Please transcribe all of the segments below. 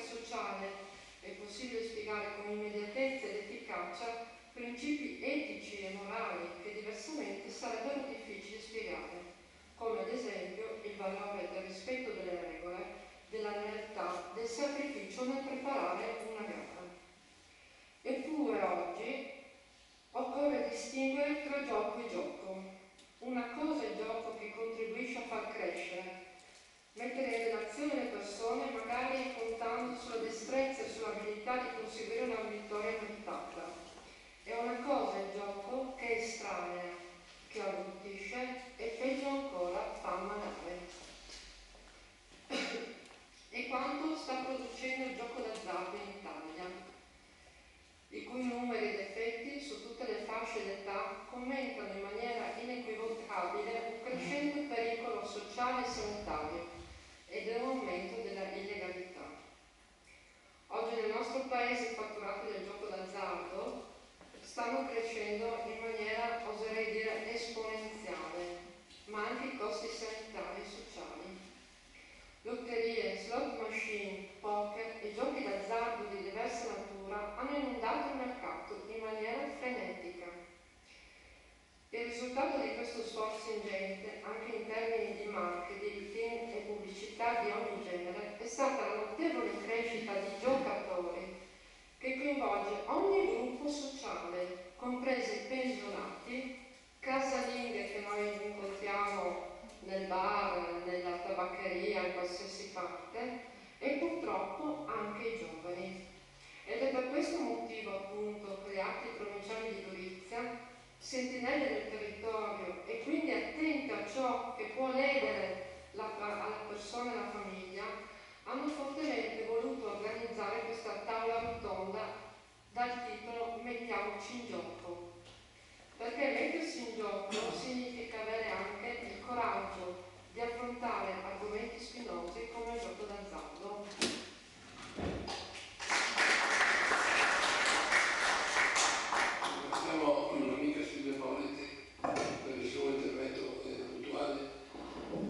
sociale è possibile spiegare con immediatezza ed efficacia principi etici e morali che diversamente sarebbero difficili spiegare, come ad esempio il valore del rispetto delle regole, della lealtà, del sacrificio nel preparare una gara. Eppure oggi occorre distinguere tra gioco e gioco. Una cosa è il gioco che contribuisce a far crescere, mettere in relazione le persone, magari contando sulla destrezza e sull'abilità di conseguire una vittoria meritata. E una cosa è il gioco che è estranea, che abbrutisce e peggio ancora fa ammalare. E quanto sta producendo il gioco d'azzardo in Italia, i cui numeri ed effetti su tutte le fasce d'età commentano in maniera inequivocabile un crescente pericolo sociale e sanitario ed un aumento della illegalità. Oggi nel nostro paese i fatturati del gioco d'azzardo stanno crescendo in maniera, oserei dire, esponenziale, ma anche i costi sanitari e sociali. Lotterie, slot machine, poker e giochi d'azzardo di diversa natura hanno inondato il mercato in maniera frenetica. Il risultato di questo sforzo ingente, anche in termini di marketing e pubblicità di ogni genere, è stata la notevole crescita di giocatori che coinvolge ogni gruppo sociale, compresi i pensionati, casalinghe che noi incontriamo nel bar, nella tabaccheria, in qualsiasi parte, e purtroppo anche i giovani. Ed è per questo motivo appunto che le arti provinciali di Gorizia, sentinelle del territorio e quindi attente a ciò che può ledere alla persona e alla famiglia, hanno fortemente voluto organizzare questa tavola rotonda dal titolo Mettiamoci in gioco. Perché mettersi in gioco significa avere anche il coraggio di affrontare argomenti spinosi come il gioco d'azzardo. Ringraziamo l'amica Silvia Politi per il suo intervento puntuale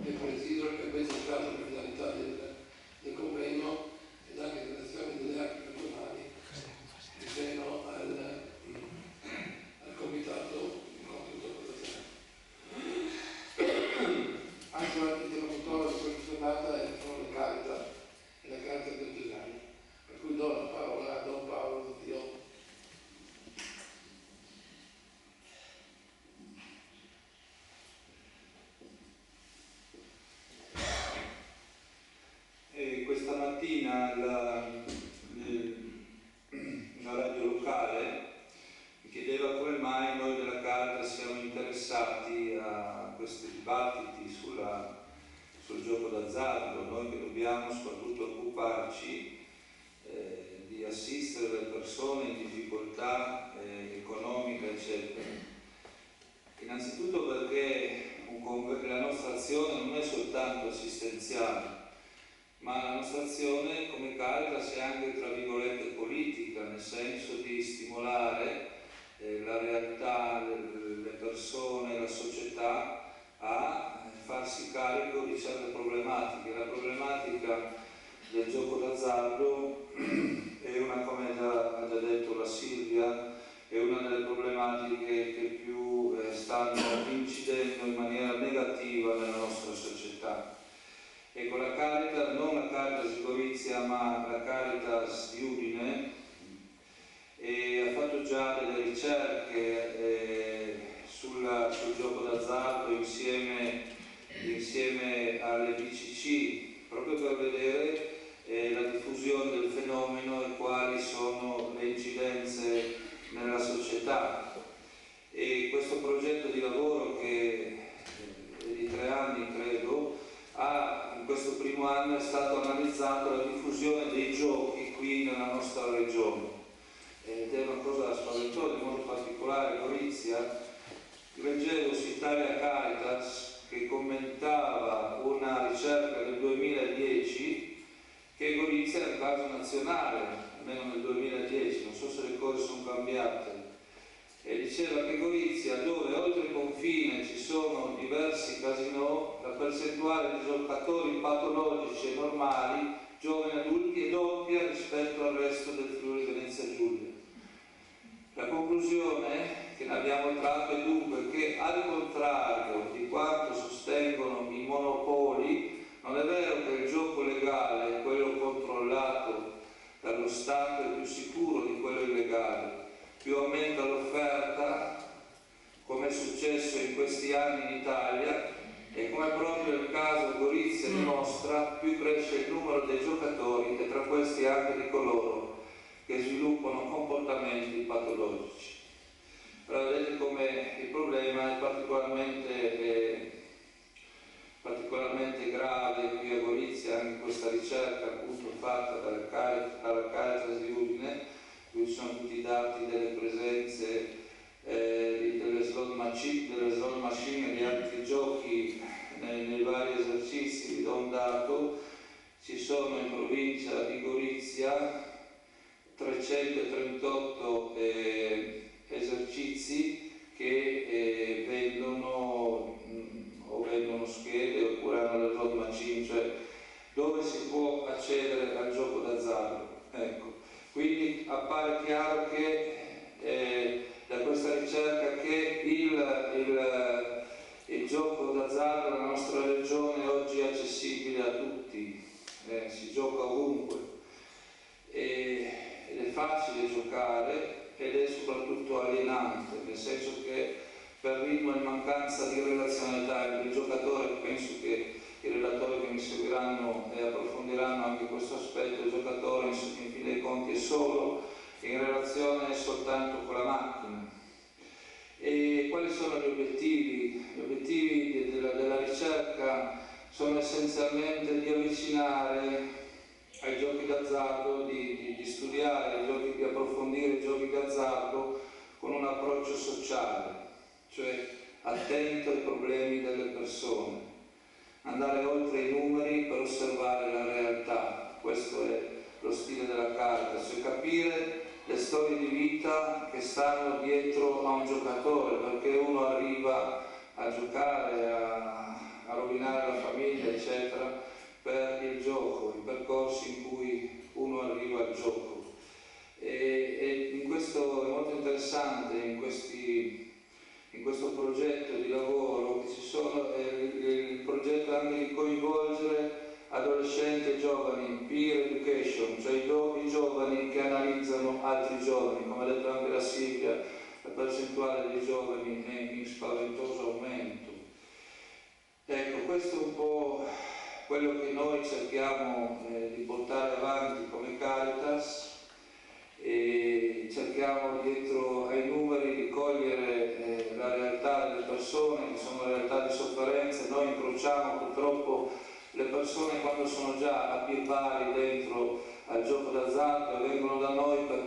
e preciso che ha ben centrato le finalità del convegno ed anche in relazione delle arti regionali in seno al comitato incontro dopo la sera. Anche l'interlocutore di questa giornata è la Caritas e la Caritas del Gesano, per cui do la parola a Don Paolo Dio. Questa mattina la radio locale mi chiedeva come mai noi della Caritas siamo interessati a questi dibattiti sul gioco d'azzardo, noi che dobbiamo soprattutto occuparci di assistere le persone in difficoltà economica, eccetera. Innanzitutto perché la nostra azione non è soltanto assistenziale, ma la nostra azione come Caritas è anche, tra virgolette, politica, nel senso di stimolare la realtà, le persone, la società a farsi carico di certe problematiche. La problematica del gioco d'azzardo è una, come ha già detto la Silvia, è una delle problematiche che più stanno incidendo in maniera negativa nella nostra società. Ecco, la Caritas, non la Caritas di Gorizia, ma la Caritas di Udine, ha fatto già delle ricerche sul gioco d'azzardo insieme alle BCC, proprio per vedere la diffusione del fenomeno e quali sono le incidenze nella società. E questo progetto di lavoro, che è di 3 anni credo, in questo primo anno è stato analizzato la diffusione dei giochi qui nella nostra regione, ed è una cosa spaventosa, in modo particolare Gorizia. Leggevo su Italia Caritas che commentava una ricerca del 2010 che Gorizia è un caso nazionale, almeno nel 2010, non so se le cose sono cambiate, e diceva che Gorizia, dove oltre confine ci sono diversi casinò, la percentuale di giocatori patologici e normali, giovani adulti, è doppia dallo Stato è più sicuro di quello illegale. Più aumenta l'offerta, come è successo in questi anni in Italia, e come proprio il caso Gorizia dimostra, più cresce il numero dei giocatori e tra questi anche di coloro che sviluppano comportamenti patologici. Allora vedete come il problema è particolarmente grave qui a Gorizia, anche questa ricerca appunto fatta dalla Caritas di Udine, qui ci sono tutti i dati delle presenze delle slot machine e di altri giochi nei vari esercizi. Vi do un dato: ci sono in provincia di Gorizia 338 esercizi che vendono schede oppure hanno le slot machine, cioè dove si può accedere al gioco d'azzardo. Ecco, quindi appare chiaro che da questa ricerca che il gioco d'azzardo nella nostra regione oggi è accessibile a tutti, si gioca ovunque ed è facile giocare ed è soprattutto alienante, nel senso che per ritmo e mancanza di relazionalità il giocatore, penso che i relatori che mi seguiranno approfondiranno anche questo aspetto, il giocatore in fin dei conti è solo, in relazione soltanto con la macchina. E quali sono gli obiettivi? Gli obiettivi della ricerca sono essenzialmente di avvicinare ai giochi d'azzardo, di studiare di approfondire i giochi d'azzardo con un approccio sociale, cioè attento ai problemi delle persone, andare oltre i numeri per osservare la realtà. Questo è lo stile della Caritas, cioè capire le storie di vita che stanno dietro a un giocatore, perché uno arriva a giocare, a rovinare la famiglia, eccetera, per il gioco, i percorsi in cui uno arriva al gioco. E in questo è molto interessante, in questo progetto di lavoro che ci sono, il progetto anche di coinvolgere adolescenti e giovani, peer education, cioè i giovani che analizzano altri giovani. Come ha detto anche la Silvia, la percentuale dei giovani è in spaventoso aumento. Ecco, questo è un po' quello che noi cerchiamo di portare avanti come Caritas, e cerchiamo dietro ai numeri di cogliere la realtà delle persone, che sono realtà di sofferenza. Noi incrociamo purtroppo le persone quando sono già a piedi pari dentro al gioco d'azzardo e vengono da noi per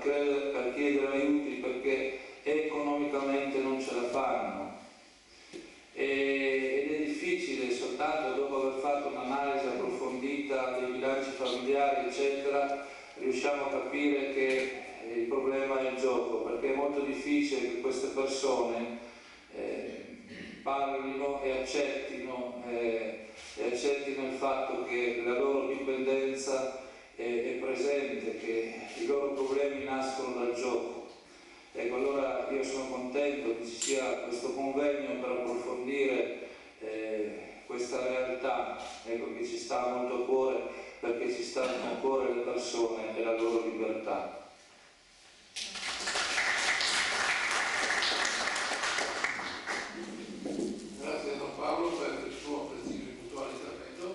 chiedere aiuti perché economicamente non ce la fanno. Ed è difficile, soltanto dopo aver fatto un'analisi approfondita dei bilanci familiari, eccetera, riusciamo a capire che il problema è il gioco, perché è molto difficile che queste persone parlino e accettino il fatto che la loro dipendenza è presente, che i loro problemi nascono dal gioco. Ecco, allora io sono contento che ci sia questo convegno per approfondire questa realtà, ecco, che ci sta molto a cuore, perché ci stanno a cuore le persone e la loro libertà. Grazie a Don Paolo per il suo preciso e puntuale intervento.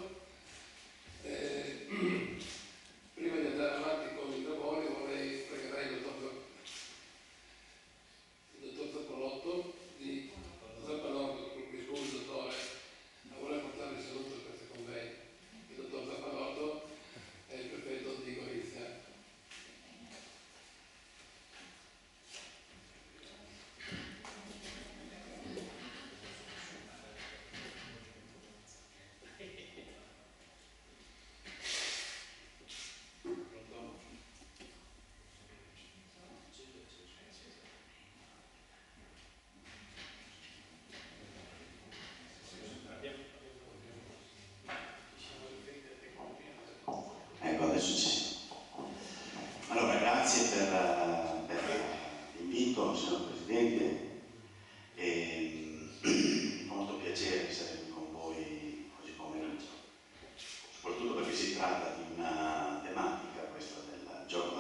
Prima di andare avanti con i lavori pregherei il dottor Zappalotto di dottore, a voler portare il saluto a questo convegno. Il dottor Zappalotto è il prefetto di Gorizia. Ecco, adesso ci siamo. Allora, grazie per l'invito, signor Presidente. Fa molto piacere essere qui con voi oggi pomeriggio, soprattutto perché si tratta di una tematica, questa del gioco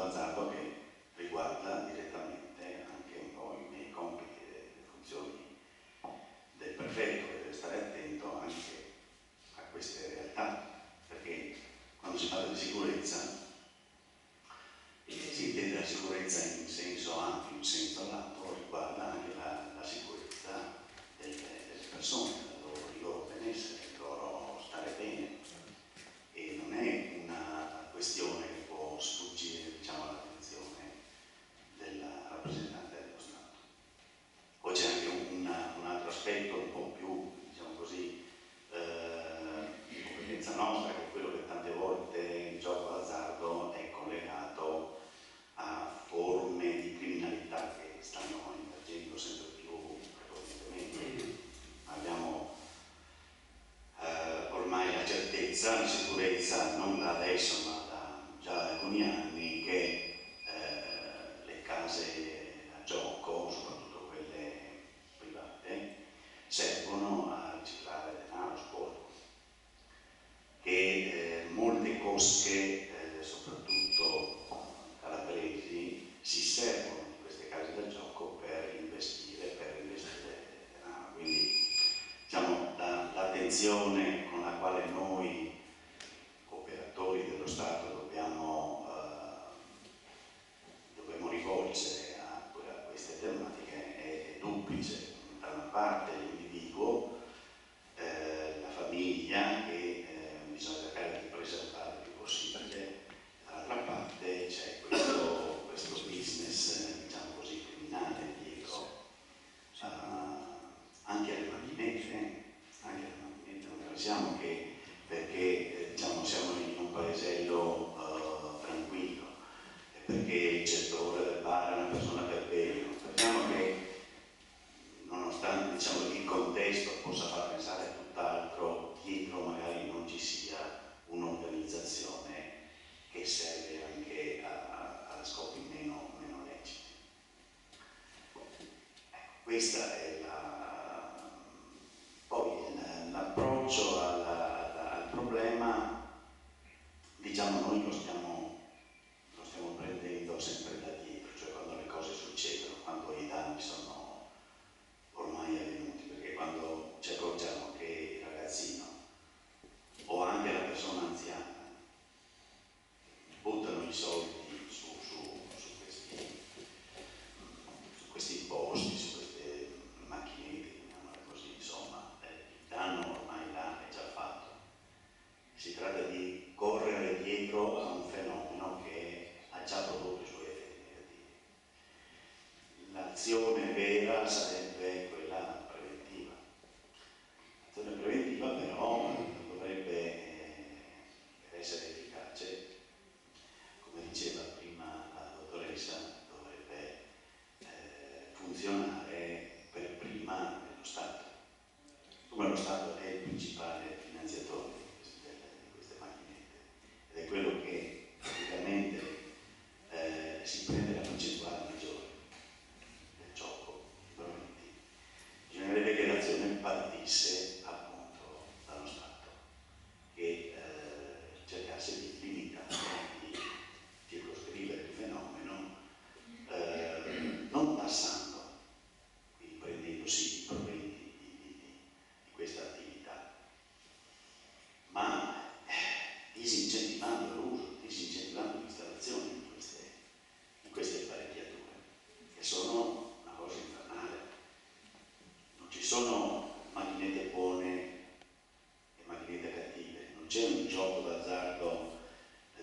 l'azione con la quale noi, operatori dello Stato, dobbiamo rivolgere a queste tematiche è duplice. Da una parte l'individuo, la famiglia, che bisogna cercare di preservare il più possibile, dall'altra parte c'è questo business, diciamo così, criminale dietro anche alle macchinette, non pensiamo che perché diciamo, siamo in un paesello tranquillo, perché il gestore del bar è una persona per bene, pensiamo che nonostante diciamo, il contesto possa far pensare a tutt'altro, dietro magari non ci sia un'organizzazione che serve anche a scopi meno leciti. Questa è poi l'approccio al problema, diciamo noi lo stiamo prendendo sempre da dietro, cioè quando le cose succedono, quando i danni sono ormai avvenuti, perché quando ci accorgiamo che il ragazzino o anche la persona anziana buttano i soldi su questi imposti, su queste macchinette, chiamiamole così, insomma, il danno ormai è già fatto. Si tratta di correre dietro a un fenomeno che ha già prodotto i suoi effetti negativi. L'azione vera sarebbe quella preventiva. L'azione preventiva però dovrebbe, per essere efficace, come diceva prima la dottoressa, dovrebbe funzionare per prima nello Stato. Come lo Stato è il principale finanziatore di queste macchinette ed è quello che praticamente si prende la percentuale maggiore del gioco, i proventi. Bisognerebbe che l'azione partisse appunto dallo Stato, che cercasse di limitare, di circoscrivere il fenomeno, non tassando, quindi prendendosi i proventi di questa attività, ma disincentivando l'uso, disincentivando l'installazione di queste apparecchiature, che sono una cosa infernale. Non ci sono macchinette buone e macchinette cattive, non c'è un gioco d'azzardo,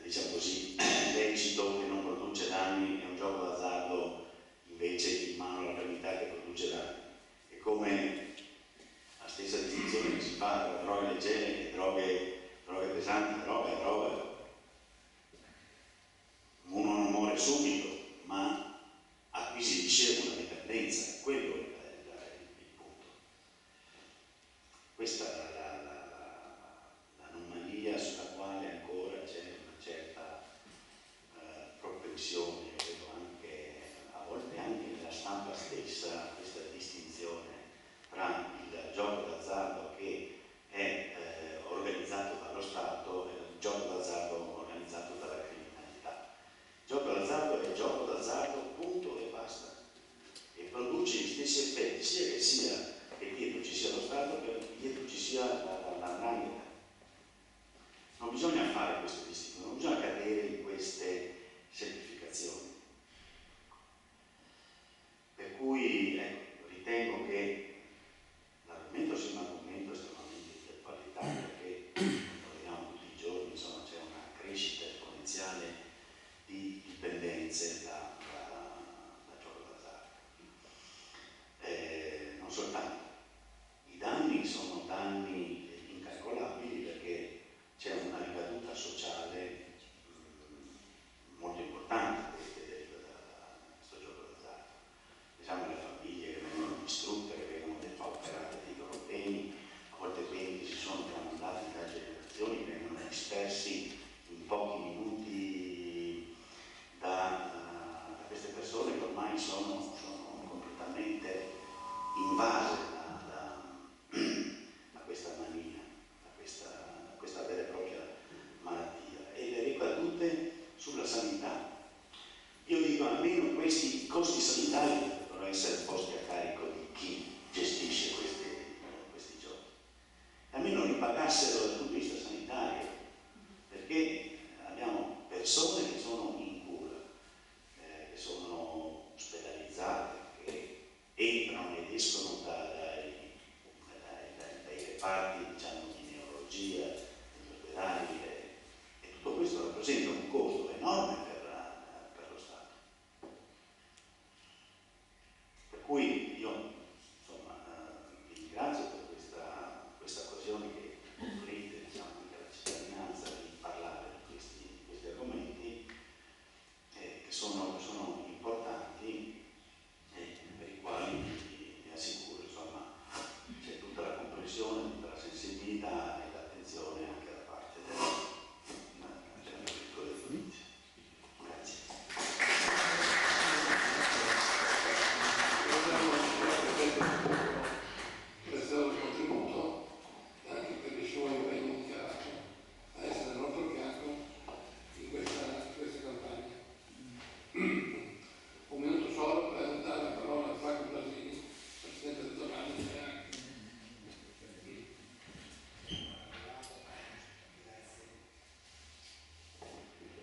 diciamo così, lecito che non produce danni e un gioco d'azzardo invece in mano alla criminalità che produce danni. È come la stessa distinzione che si fa tra droghe leggere e droghe pesanti. Droga è droga. Uno non muore subito, ma acquisisce una dipendenza, quello è il punto. Questa è l'anomalia sulla quale ancora c'è una certa propensione, vedo anche a volte anche nella stampa stessa, questa distinzione tra il gioco d'azzardo che è organizzato dallo Stato e il gioco d'azzardo organizzato dalla criminalità. Il gioco d'azzardo è il gioco d'azzardo, punto e basta, e produce gli stessi effetti, sia che dietro ci sia lo Stato che dietro ci sia la 'ndrangheta. Non bisogna fare queste distinzioni, non bisogna cadere in queste semplificazioni. Per cui ritengo che l'argomento sia un argomento estremamente di attualità, perché lo vediamo tutti i giorni, insomma c'è una crescita esponenziale di dipendenze da gioco d'azzardo. Non soltanto. I danni sono danni incalcolabili perché c'è una ricaduta sociale molto importante che deriva da questo gioco d'azzardo. Diciamo le famiglie che vengono distrutte, che vengono depauperate dei loro beni, a volte beni che si sono tramandati da generazioni, vengono dispersi in pochi minuti da queste persone che ormai sono completamente invase da questa mania, da questa vera e propria malattia, e le ricadute sulla sanità. Io dico almeno questi costi sanitari dovrebbero essere posti a carico di chi gestisce questi giochi. Almeno sono importanti e per i quali vi assicuro, insomma, c'è tutta la comprensione, tutta la sensibilità e l'attenzione anche da parte della piccola giustizia. Grazie. Questo è il contributo e anche per il suo impegno dichiarato a essere al nostro fianco in questa campagna. Un minuto solo per dare la parola a Franco Blasini, Presidente del Donale di Reale.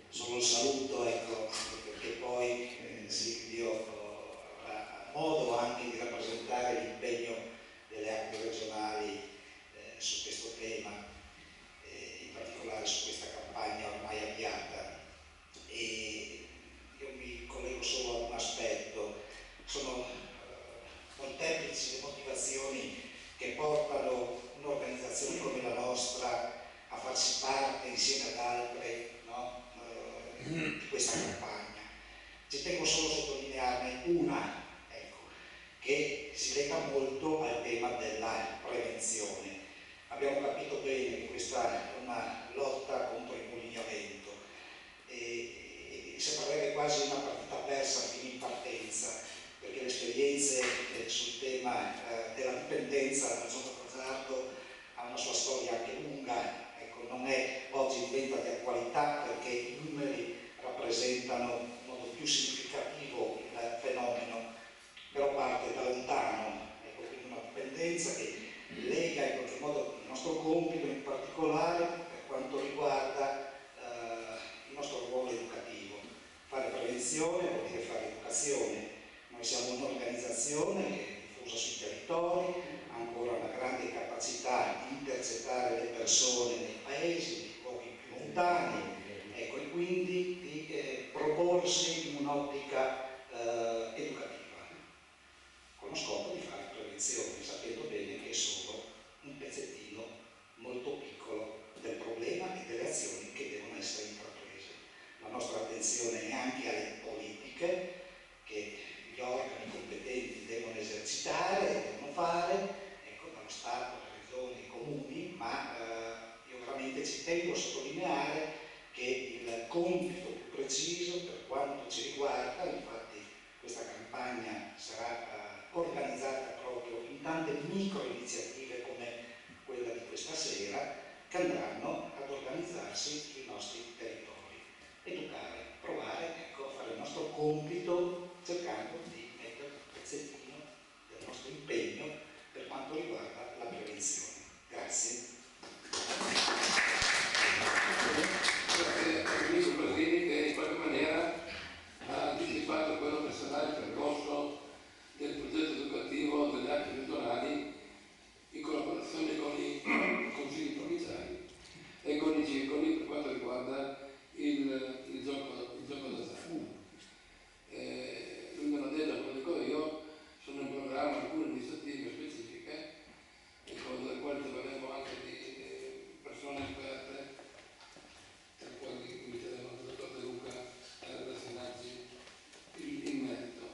Solo un saluto, ecco, perché poi Silvio avrà modo anche di rappresentare l'impegno delle acque regionali su questo tema, in particolare su questa campagna ormai avviata. E io mi collego solo a un aspetto: sono molteplici le motivazioni che portano un'organizzazione come la nostra a farsi parte insieme ad altre, no, di questa campagna. Ci tengo solo a sottolinearne una, ecco, che si lega molto al tema della prevenzione. Abbiamo capito bene che questa è una lotta contro il molinamento e sembrerebbe quasi una partita persa fino in partenza, perché le esperienze sul tema della dipendenza dal gioco d'azzardo ha una sua storia anche lunga. Ecco, non è oggi diventa di attualità perché i numeri rappresentano in modo più significativo il fenomeno, però parte da lontano. Ecco, quindi una dipendenza che lega in qualche modo il nostro compito, in particolare per quanto riguarda il nostro ruolo educativo. Fare prevenzione vuol dire fare educazione. Noi siamo un'organizzazione che è diffusa sui territori, ha ancora una grande capacità di intercettare le persone nei paesi, nei luoghi più lontani, ecco, e quindi di proporsi in un'ottica educativa, con lo scopo di fare prevenzione, sapendo bene che è solo un pezzettino molto piccolo del problema e delle azioni che devono essere intraprese. La nostra attenzione è anche alle politiche che gli organi competenti devono esercitare, devono fare, ecco, dallo Stato, le regioni, i comuni, ma io veramente ci tengo a sottolineare che il compito più preciso per quanto ci riguarda, infatti questa campagna sarà organizzata proprio in tante micro iniziative come quella di questa sera, che andranno ad organizzarsi sui nostri territori. Educare, provare, ecco, a fare il nostro compito cercando di mettere un pezzettino del nostro impegno per quanto riguarda la prevenzione. Grazie. Grazie al Ministro Blasini che in qualche maniera ha anticipato quello che sarà il percorso del progetto educativo delle acque regionali in collaborazione con i consigli provinciali e con i circoli per quanto riguarda il gioco d'azzardo. Lui non ha detto, come dico io, sono in programma alcune iniziative specifiche delle quali troveremo anche di persone esperte, tra cui inviteremo il dottor De Luca a relazionarci in merito.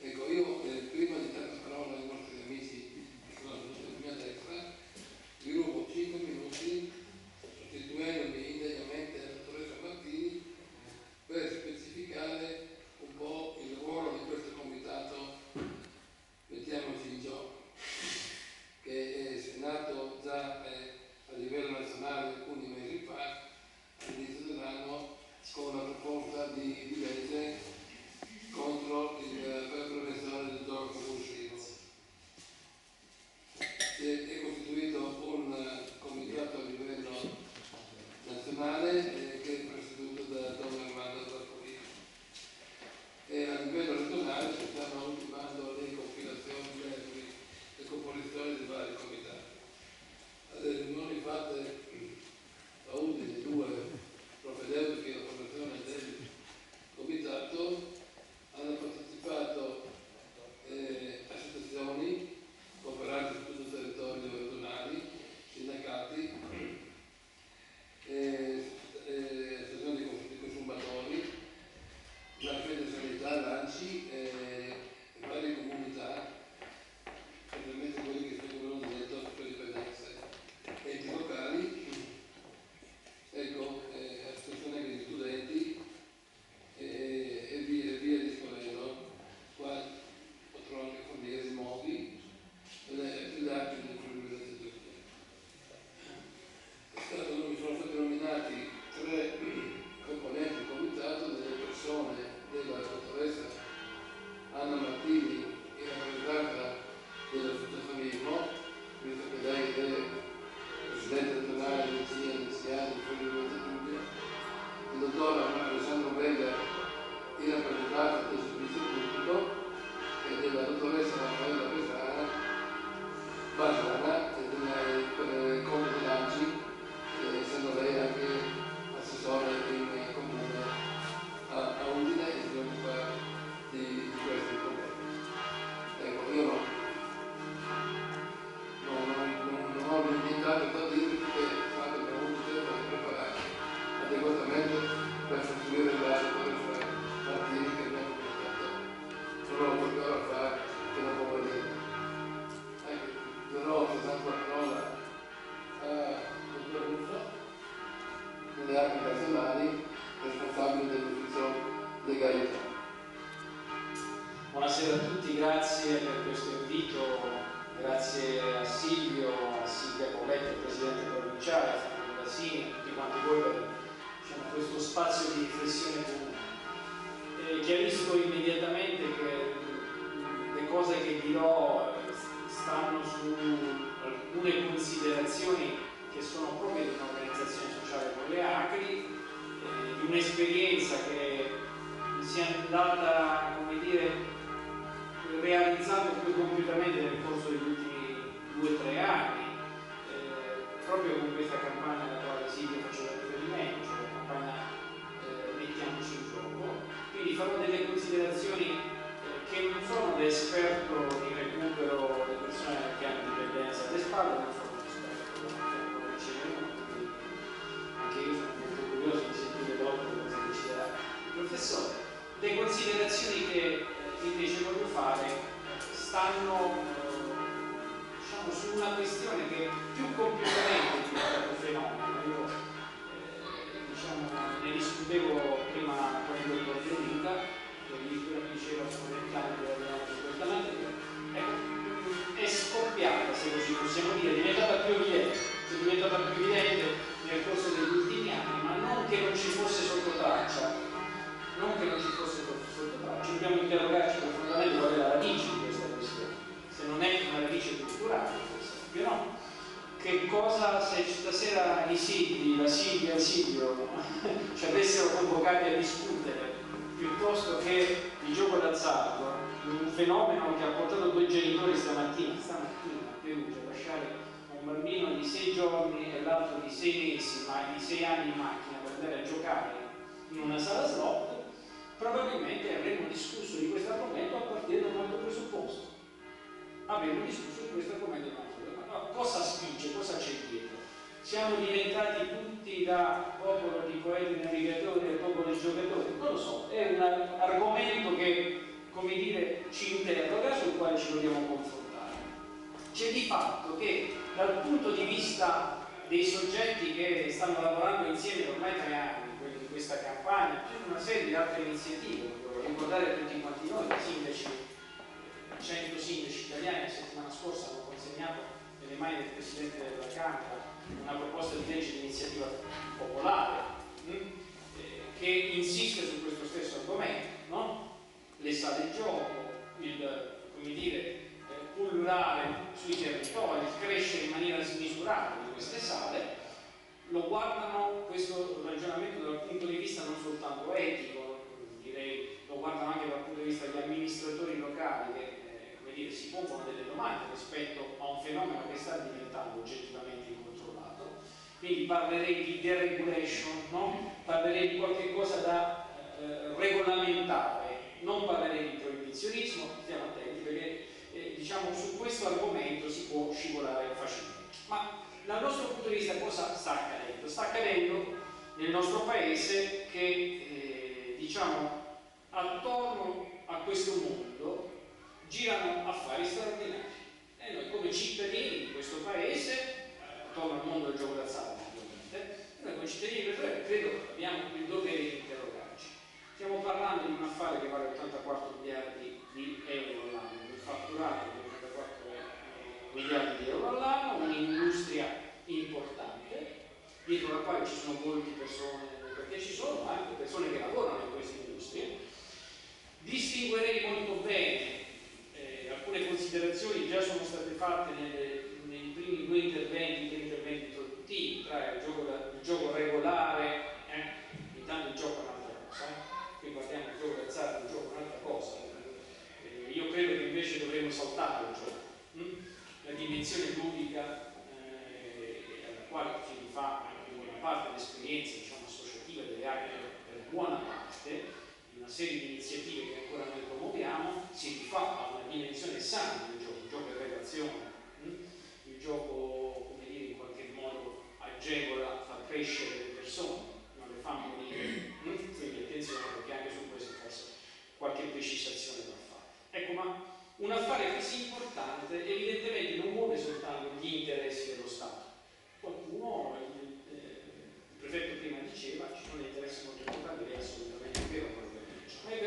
Ecco, io prima di dare la parola ai nostri amici che sono venuti alla mia destra, vi rubo 5 minuti sostituendomi indegnamente alla dottoressa Martini per specificare un po' il ruolo di questo comitato Mettiamoci in gioco, che è nato già a livello nazionale alcuni mesi fa, all'inizio dell'anno, con una proposta di legge contro per la prevenzione del gioco compulsivo. È costituito un comitato a livello nazionale che è presieduto da Don Armando Bartolini e a livello regionale si stanno ultimando le compilazioni, le composizioni dei vari comitati. Alle riunioni fatte a Udine, 2 propedeutiche alla formazione del legalità. Buonasera a tutti, grazie per questo invito, grazie a Silvio, a Silvia Poletti, Presidente provinciale, a Fabio Basini, a tutti quanti voi per questo spazio di riflessione comune. Chiarisco immediatamente che le cose che dirò stanno su alcune considerazioni che sono proprie di un'organizzazione sociale con le ACRI, di un'esperienza che si è andata, come dire, realizzando più compiutamente nel corso degli ultimi 2 o 3 anni, proprio con questa campagna alla quale Silvia faceva riferimento, cioè la campagna Mettiamoci in gioco. Quindi farò delle considerazioni che non sono da esperto di recupero delle persone che hanno dipendenza alle spalle, non sono un esperto, come dicevamo, quindi anche io sono molto curioso di sentire dopo cosa deciderà il professore. Le considerazioni che invece voglio fare stanno diciamo, su una questione che più compiutamente di questo fenomeno. Io diciamo, ne discutevo prima con il dottor De Luca, che addirittura mi diceva scoperchiamo questa materia. Ecco, è scoppiata, se così possiamo dire, è diventata più evidente nel corso degli ultimi anni, ma non che non ci fosse sotto traccia. Dobbiamo interrogarci profondamente qual è la radice di questa questione. Se non è una radice culturale, forse no. Che cosa, se stasera i Silvi, la Silvia e il Silvio ci avessero convocati a discutere piuttosto che il gioco d'azzardo, un fenomeno che ha portato 2 genitori stamattina a Perugia a lasciare un bambino di 6 giorni e l'altro di 6 mesi, ma di 6 anni in macchina per andare a giocare in una sala slot, probabilmente avremmo discusso di questo argomento a partire da un altro presupposto. Avremmo discusso di questo argomento da un altro presupposto. Ma cosa spinge? Cosa c'è dietro? Siamo diventati tutti da popolo di poeti navigatori a popolo di giocatori? Non lo so, è un argomento che, come dire, ci interroga, sul quale ci dobbiamo confrontare. C'è di fatto che dal punto di vista dei soggetti che stanno lavorando insieme ormai 3 anni, questa campagna, più una serie di altre iniziative, voglio ricordare a tutti quanti noi, i sindaci, 100 sindaci italiani la settimana scorsa hanno consegnato nelle mani del Presidente della Camera una proposta di legge di iniziativa popolare che insiste su questo stesso argomento, no? Le sale gioco, il, come dire, pullulare sui territori, il crescere in maniera smisurata di queste sale, lo guardano questo ragionamento dal punto di vista non soltanto etico, direi lo guardano anche dal punto di vista degli amministratori locali che come dire, si pongono delle domande rispetto a un fenomeno che sta diventando oggettivamente incontrollato. Quindi parlerei di deregulation, no? Parlerei di qualche cosa da regolamentare, non parlerei di proibizionismo, stiamo attenti perché diciamo su questo argomento si può scivolare facilmente. Ma dal nostro punto di vista cosa sta accadendo? Sta accadendo nel nostro paese che diciamo attorno a questo mondo girano affari straordinari e noi come cittadini di questo paese, attorno al mondo del gioco d'azzardo ovviamente, noi come cittadini di questo paese credo abbiamo il dovere di interrogarci. Stiamo parlando di un affare che vale 84 miliardi di euro all'anno, un fatturato di 84 miliardi di euro all'anno, un'industria importante, dietro la quale ci sono molte persone, perché ci sono anche persone che lavorano in queste industrie. Distinguerei molto bene, alcune considerazioni già sono state fatte nei primi 2 interventi introduttivi, tra il gioco regolare, intanto il gioco è un'altra cosa, qui guardiamo il gioco d'azzardo, il gioco è un'altra cosa, io credo che invece dovremmo saltare il gioco, la dimensione ludica alla quale si rifà anche buona parte dell'esperienza diciamo, associativa delle aree per buona parte di una serie di iniziative che ancora noi promuoviamo, si rifà a una dimensione sana del gioco, il gioco è relazione, il gioco come dire in qualche modo agevola, fa crescere le persone, non le fa morire, quindi attenzione perché anche su questo forse qualche precisazione va fatta. Ecco, ma un affare così importante evidentemente non muove soltanto gli interessi dello Stato. Qualcuno, il prefetto prima diceva, ci sono interessi molto importanti, è assolutamente vero quello che dice, ma in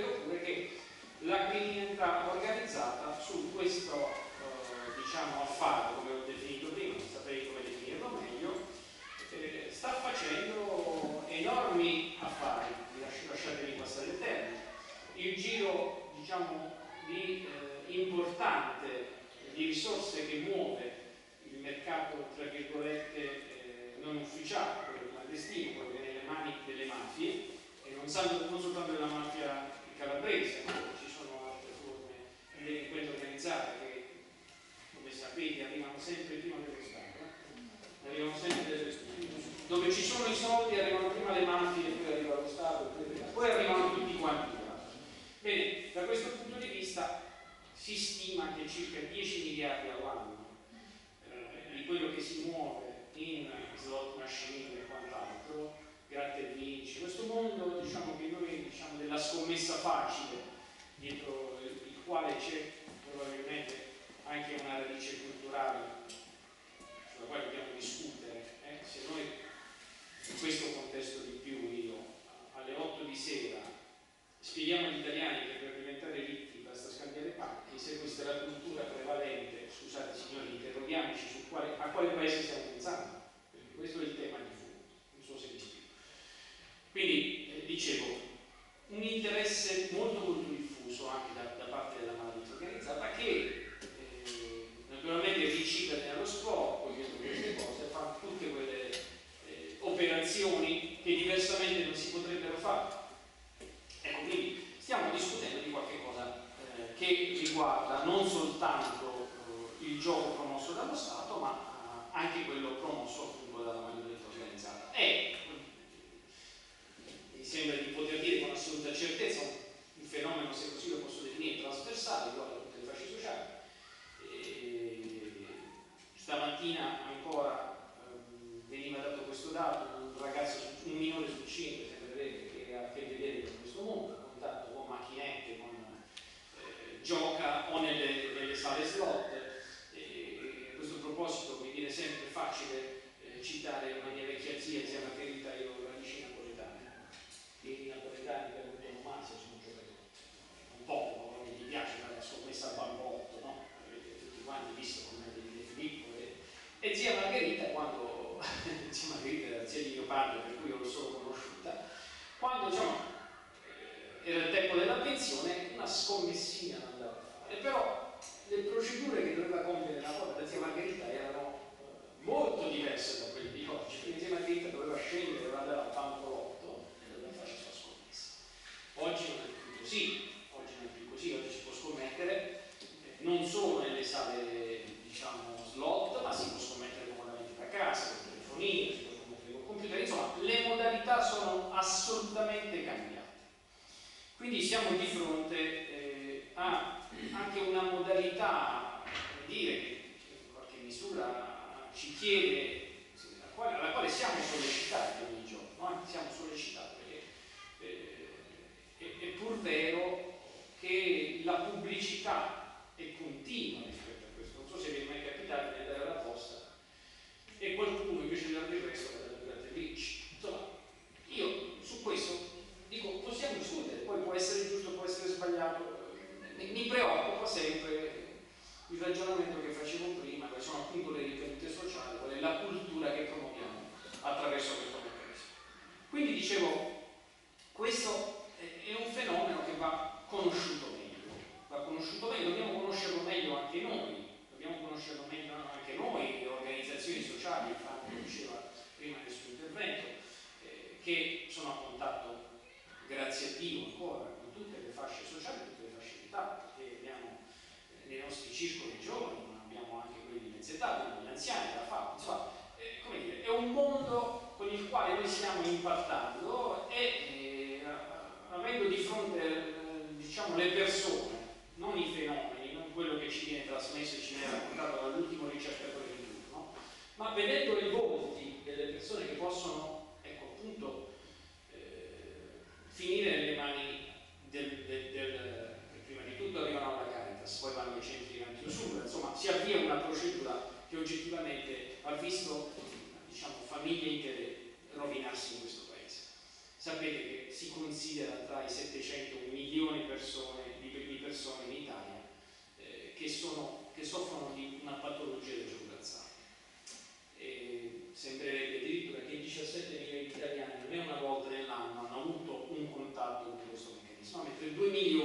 il giro, diciamo, importante di risorse che muove il mercato, tra virgolette, non ufficiale, quello clandestino, quello che è nelle mani delle mafie, e non soltanto della mafia calabrese, ma ci sono altre forme di delinquenza organizzata che, come sapete, arrivano sempre prima dello Stato, arrivano sempre dove ci sono i soldi, arrivano prima le mafie, poi arriva lo Stato, poi arrivano tutti quanti. Bene, da questo punto di vista si stima che circa 10 miliardi all'anno di quello che si muove in slot machine e quant'altro, gratta e vinci, questo mondo, diciamo, che noi diciamo della scommessa facile, dietro il quale c'è probabilmente anche una radice culturale sulla quale dobbiamo discutere. Se noi in questo contesto di più, io alle 8 di sera spieghiamo agli italiani che per diventare ricchi basta scambiare pacchi, se questa è la cultura prevalente, scusate signori, interroghiamoci su a quale paese stiamo pensando, perché questo è il tema di fondo, non so se mi spiego. Quindi, dicevo, un interesse molto molto diffuso anche da parte della malavita organizzata che naturalmente ricicla nello scopo, dietro queste cose, fa tutte quelle operazioni che diversamente non si potrebbero fare. Ecco, quindi stiamo discutendo di qualche cosa che riguarda non soltanto il gioco promosso dallo Stato, ma anche quello promosso appunto dalla malavita organizzata. Mi sembra di poter dire con assoluta certezza un fenomeno, se così lo posso definire, trasversale, riguarda tutte le fasce sociali. Stamattina ancora veniva dato questo dato, un ragazzo, un minore su 5 che ha a che vedere con questo mondo, ha contatto con macchinette, gioca o nelle sale slot. A questo proposito mi viene sempre facile citare una mia vecchia zia Margherita, io ho radici napoletane, e i napoletani per antonomasia sono giocatori, un po' non gli piace la scommessa al bambotto, no? Avete tutti quanti visto come di Filippo e zia Margherita, quando zia Margherita era zia di mio padre, per cui io l'ho solo conosciuta, quando diciamo era il tempo della pensione, una scommessina andava a fare, però le procedure che doveva compiere una volta la zia Margherita erano molto diverse da quelle di oggi, perché zia Margherita doveva scegliere, doveva andare al bancolotto e doveva fare la sua scommessa. Oggi non è più così, oggi si può scommettere non solo nelle sale, diciamo, slot, ma si può scommettere comodamente da casa, con telefonino, si può scommettere con computer, insomma, le modalità sono assolutamente cambiate. Quindi siamo di fronte a anche una modalità, come dire, che in qualche misura ci chiede, alla quale siamo sollecitati ogni giorno, siamo sollecitati perché è pur vero che la pubblicità è continua rispetto a questo. Non so se vi è mai capitato di andare alla posta e qualcuno invece di dare il resto va da gratta e vinci. Insomma, io su questo dico, possiamo discutere, poi può essere giusto, può essere sbagliato, mi preoccupa sempre il ragionamento che facevo prima, che sono appunto le ricadute sociali, qual è la cultura che promuoviamo attraverso questo meccanismo. Quindi dicevo, questo è un fenomeno che va conosciuto meglio, dobbiamo conoscerlo meglio anche noi, le organizzazioni sociali, Franco diceva prima nel suo intervento, che sono a contatto, grazie a Dio ancora, con tutte le fasce sociali, tutte le fasce d'età, perché abbiamo nei nostri circoli giovani, ma abbiamo anche quelli di mezza età, abbiamo gli anziani, la FAO, insomma, come dire, è un mondo con il quale noi stiamo impattando e avendo di fronte diciamo le persone, non i fenomeni, non quello che ci viene trasmesso e ci viene raccontato dall'ultimo ricercatore di turno, ma vedendo i volti delle persone che possono, ecco appunto, finire nelle mani prima di tutto arrivano alla Caritas, poi vanno ai centri di chiusura, insomma si avvia una procedura che oggettivamente ha visto, diciamo, famiglie intere rovinarsi in questo paese. Sapete che si considera tra i 700 milioni di persone in Italia che soffrono di una patologia del gioco d'azzardo. Sembrerebbe addirittura che 17 milioni di italiani almeno una volta nell'anno hanno avuto un contatto con questo meccanismo, mentre 2 milioni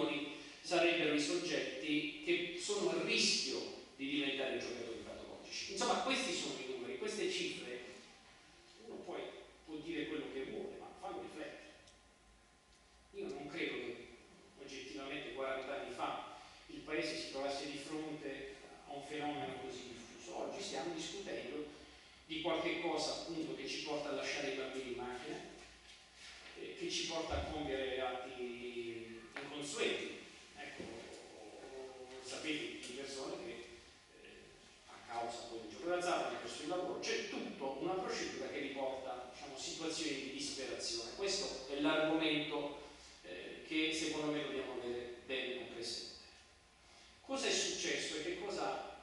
sarebbero i soggetti che sono a rischio di diventare giocatori patologici. Insomma, questi sono i numeri, queste cifre, uno poi può dire quello che vuole, ma fanno riflettere. Io non credo che oggettivamente 40 anni fa il Paese si trovasse di fronte a un fenomeno così diffuso. Oggi stiamo discutendo di qualche cosa appunto che ci porta a lasciare i bambini in macchina, che ci porta a compiere atti inconsueti. Ecco, sapete di persone che a causa poi del gioco d'azzardo hanno perso il lavoro, c'è tutta una procedura che riporta, diciamo, situazioni di disperazione. Questo è l'argomento che secondo me dobbiamo avere bene presente. Cosa è successo e che cosa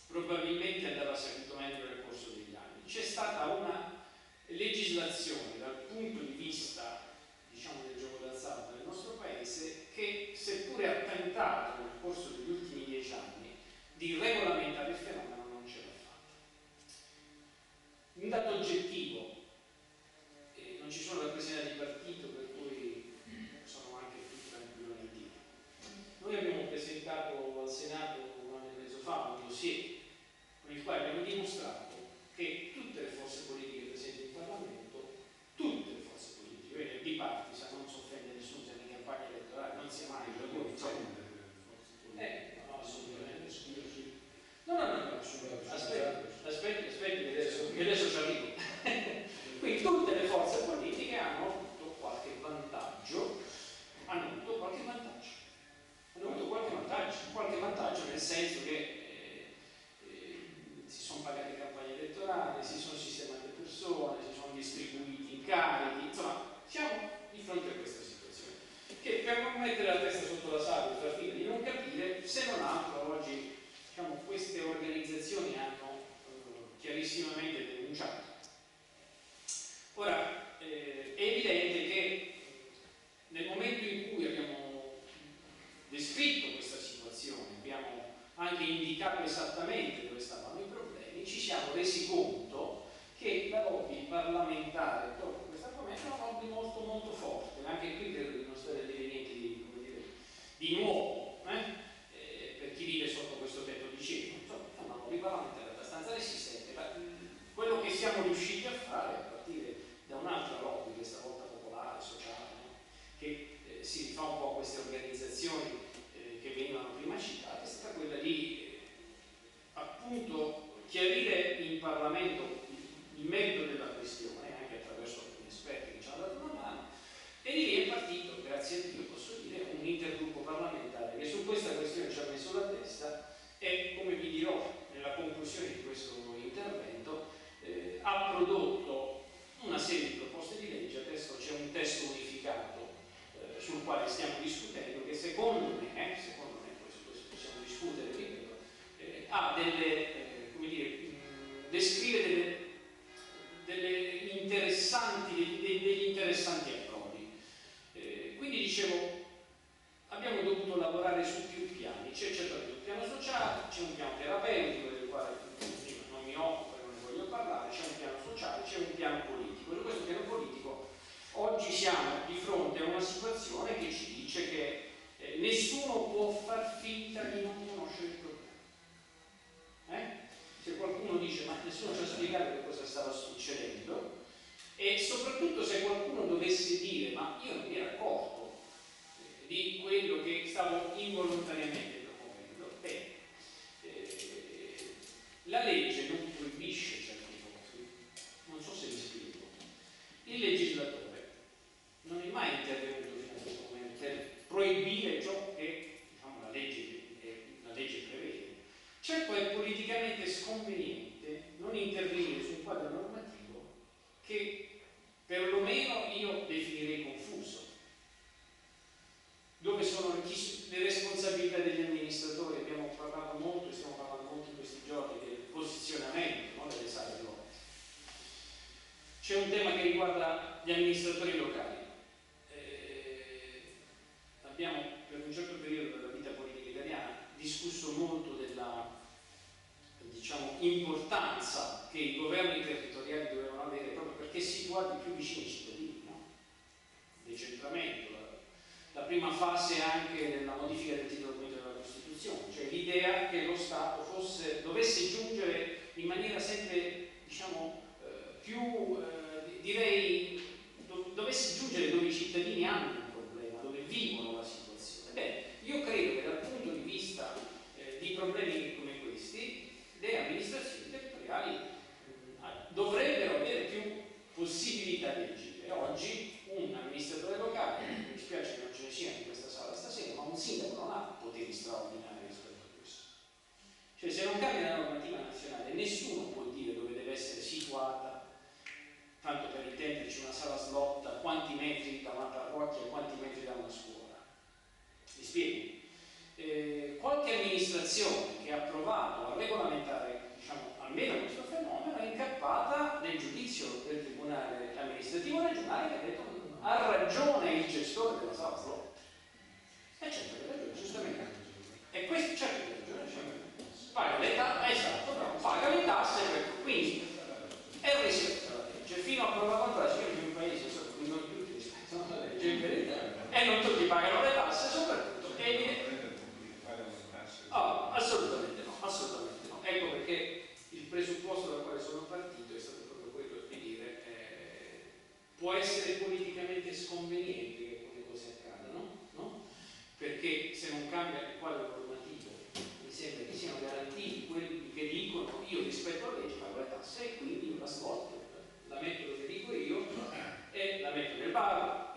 probabilmente andava saputo meglio nel corso degli anni? C'è stata una legislazione dal punto di vista, diciamo, del gioco d'azzardo nel nostro paese che, seppure ha tentato nel corso degli ultimi 10 anni di regolamentare il fenomeno, non ce l'ha fatta. Un dato oggettivo, non ci sono rappresentanti di partito, per cui sono anche più tranquillo nel dire. Noi abbiamo presentato al Senato un anno e mezzo fa un dossier con il quale abbiamo dimostrato che tutte le forze politiche presenti in Parlamento, tutte le forze politiche, quindi il bipartisan, non si offende nessuno, siamo in campagna elettorale, non sia mai che adesso ci arrivo. Quindi tutte le forze politiche hanno avuto qualche vantaggio, qualche vantaggio nel senso che si sono pagate campagne elettorali, si sono sistemate persone, si sono distribuiti incarichi, insomma siamo di fronte a questa situazione che, per non mettere la testa sotto la sabbia e far finta di non capire, se non altro oggi, diciamo, queste organizzazioni hanno chiarissimamente denunciato. Ora, è evidente che nel momento in cui abbiamo descritto questa situazione, abbiamo anche indicato esattamente dove stavano i problemi, ci siamo resi conto che la lobby parlamentare dopo questo argomento è una lobby molto molto forte, anche qui per non stare a dire niente di, come dire, di nuovo, per chi vive sotto questo tetto di cielo, insomma è una lobby parlamentare abbastanza resistente. Quello che siamo riusciti a fare, a partire da un'altra lobby, questa volta popolare, sociale, no? Che si rifà un po' a queste organizzazioni che venivano prima citate, è stata quella di appunto chiarire in Parlamento il merito della questione, anche attraverso alcuni esperti che ci hanno dato una mano, e di lì è partito, grazie a Dio posso dire, un intergruppo parlamentare che su questa questione ci ha messo la testa e, come vi dirò nella conclusione di questo intervento, ha prodotto una serie di proposte di legge. Adesso c'è un testo unificato sul quale stiamo discutendo che secondo me poi su questo possiamo discutere, ripeto, ha delle, come dire, descrive degli interessanti approdi. Quindi dicevo, abbiamo dovuto lavorare su più piani, c'è certamente un piano sociale, c'è un piano terapeutico del quale non mi occupo e non ne voglio parlare, c'è un piano sociale, c'è un piano politico. Su questo piano politico oggi siamo di fronte a una situazione che ci dice che nessuno può far finta di non conoscere il problema. Se qualcuno dice ma nessuno ci ha spiegato che cosa stava succedendo, e soprattutto se qualcuno dovesse dire ma io non mi ero accorto di quello che stavo involontariamente proponendo, la legge non proibisce certe cose. Non so se mi spiego. Il legislatore non è mai intervenuto fino a questo momento per proibire ciò che, diciamo, la legge prevede. Certo è politicamente sconveniente non intervenire su un quadro normativo che perlomeno io definirei confuso, dove sono le responsabilità degli amministratori. Abbiamo parlato molto e stiamo parlando molto in questi giorni del posizionamento, no, delle sale di voto. C'è un tema che riguarda gli amministratori locali. Abbiamo per un certo periodo della vita politica italiana discusso molto della, diciamo, importanza che i governi territoriali dovevano avere proprio perché situati più vicini ai cittadini, no? Decentramento, la prima fase anche della modifica del titolo quinto della Costituzione, cioè l'idea che lo Stato dovesse giungere in maniera sempre, diciamo, dovesse giungere dove i cittadini hanno un problema, dove vivono la situazione. Beh, io credo che dal punto di vista di problemi come questi, le amministrazioni territoriali dovrebbero avere più possibilità di agire. Oggi un amministratore locale, mi dispiace che non ce ne sia in questa sala stasera, ma un sindaco non ha poteri straordinari rispetto a questo. Cioè, se non cambia la normativa nazionale, nessuno può dire dove deve essere situata, tanto per intenderci, una sala slotta, quanti metri da una parrocchia e quanti metri da una scuola. Vi spiego. Qualche amministrazione che ha provato a regolamentare, diciamo, almeno questo fenomeno è incappata nel giudizio del Tribunale amministrativo regionale, che ha detto ha ragione il gestore della sala slot. E certo che ha ragione, giustamente. E questo certo che ha ragione, paga le tasse, esatto, no, paga le tasse, quindi è rispetto alla legge. Fino a prova contraria, in un paese in cui non tutti rispettano la legge in verità, e non tutti pagano le tasse, soprattutto è evidente. Assolutamente no, assolutamente no. Ecco perché il presupposto dal quale sono partito è stato proprio quello di dire può essere politicamente sconveniente che quelle cose accadano, no? Perché se non cambia il quadro normativo mi sembra che siano garantiti quelli che dicono io rispetto alla legge pago le tasse e quindi io la svolto, la metto dove dico io e la metto nel bar,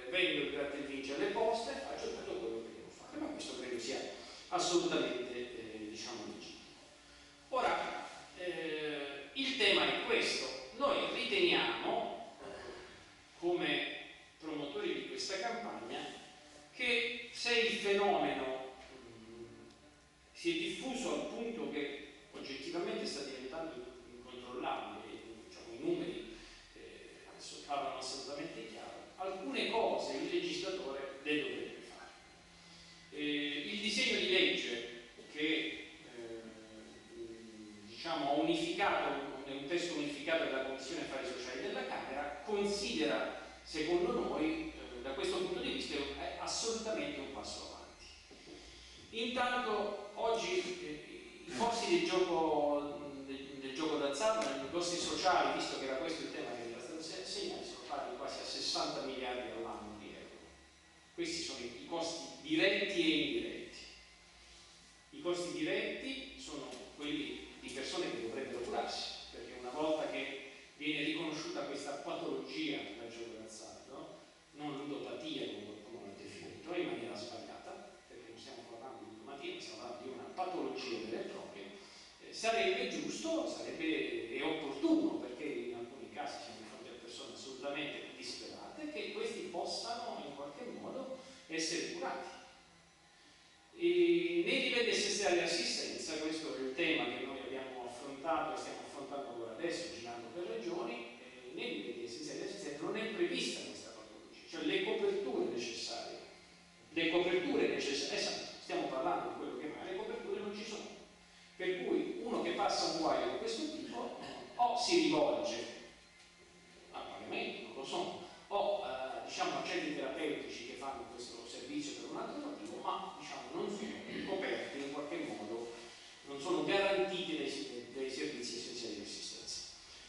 vendo il gratta e vinci alle poste, faccio tutto quello che devo fare, ma questo credo sia assolutamente diciamo legittimo. Ora il tema è questo: noi riteniamo come promotori di questa campagna che se il fenomeno si è diffuso al punto che oggettivamente sta diventando incontrollabile, diciamo, i numeri adesso parlano assolutamente chiaro, alcune cose il legislatore le dovrebbe fare. Il disegno di legge che diciamo, ha unificato, è un testo unificato della Commissione Affari Sociali della Camera, considera, secondo noi, da questo punto di vista è assolutamente un passo avanti. Intanto oggi i costi del gioco d'azzardo, i costi sociali, visto che era questo il tema che era stato assegnato, sono pari quasi a 60 miliardi all'anno di euro. Questi sono i costi diretti e indiretti. I costi diretti sono quelli di persone che dovrebbero curarsi, perché una volta che viene riconosciuta questa patologia del gioco d'azzardo, non ludopatia come qualcuno l'ha definito, in maniera sbagliata, perché non stiamo parlando di ludopatia, stiamo parlando di una patologia vera e propria, sarebbe giusto, sarebbe opportuno, perché in alcuni casi siamo di fronte a persone assolutamente disperate, che questi possano in qualche modo essere curati. E nei livelli essenziali di assistenza, questo è il tema che noi abbiamo affrontato e stiamo affrontando ancora adesso, girando per regioni, nei livelli essenziali di assistenza non è prevista questa patologia, cioè le coperture necessarie, esatto, stiamo parlando di quello che mai, le coperture non ci sono. Per cui uno che passa un guaio di questo tipo o si rivolge a pagamento, non lo so, o diciamo a centri terapeutici che fanno questo servizio per un altro motivo, ma diciamo non sono coperti in qualche modo, non sono garantiti dai servizi essenziali di assistenza.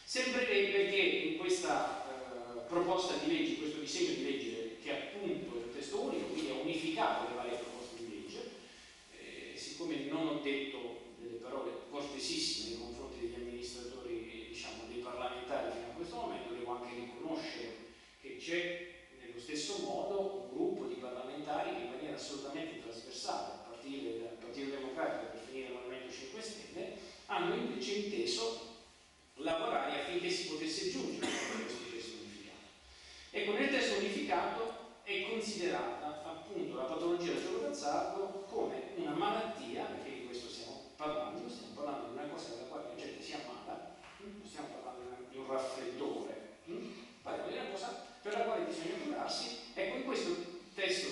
Sembrerebbe che in questa proposta di legge, in questo disegno di legge che appunto è il testo unico, quindi ha unificato le varie proposte di legge, siccome non ho detto delle parole cortesissime nei confronti degli amministratori, diciamo dei parlamentari fino a questo momento, devo anche riconoscere che c'è nello stesso modo un gruppo di parlamentari che in maniera assolutamente trasversale, a partire dal Partito Democratico per finire il Movimento 5 Stelle, hanno invece inteso lavorare affinché si potesse giungere a questo testo unificato. Ecco, nel testo unificato è considerata appunto la patologia del gioco d'azzardo come una malattia, perché di questo stiamo parlando di una cosa della quale la gente si ammala, non stiamo parlando di un raffreddore, parliamo di una cosa per la quale bisogna curarsi. Ecco, in questo testo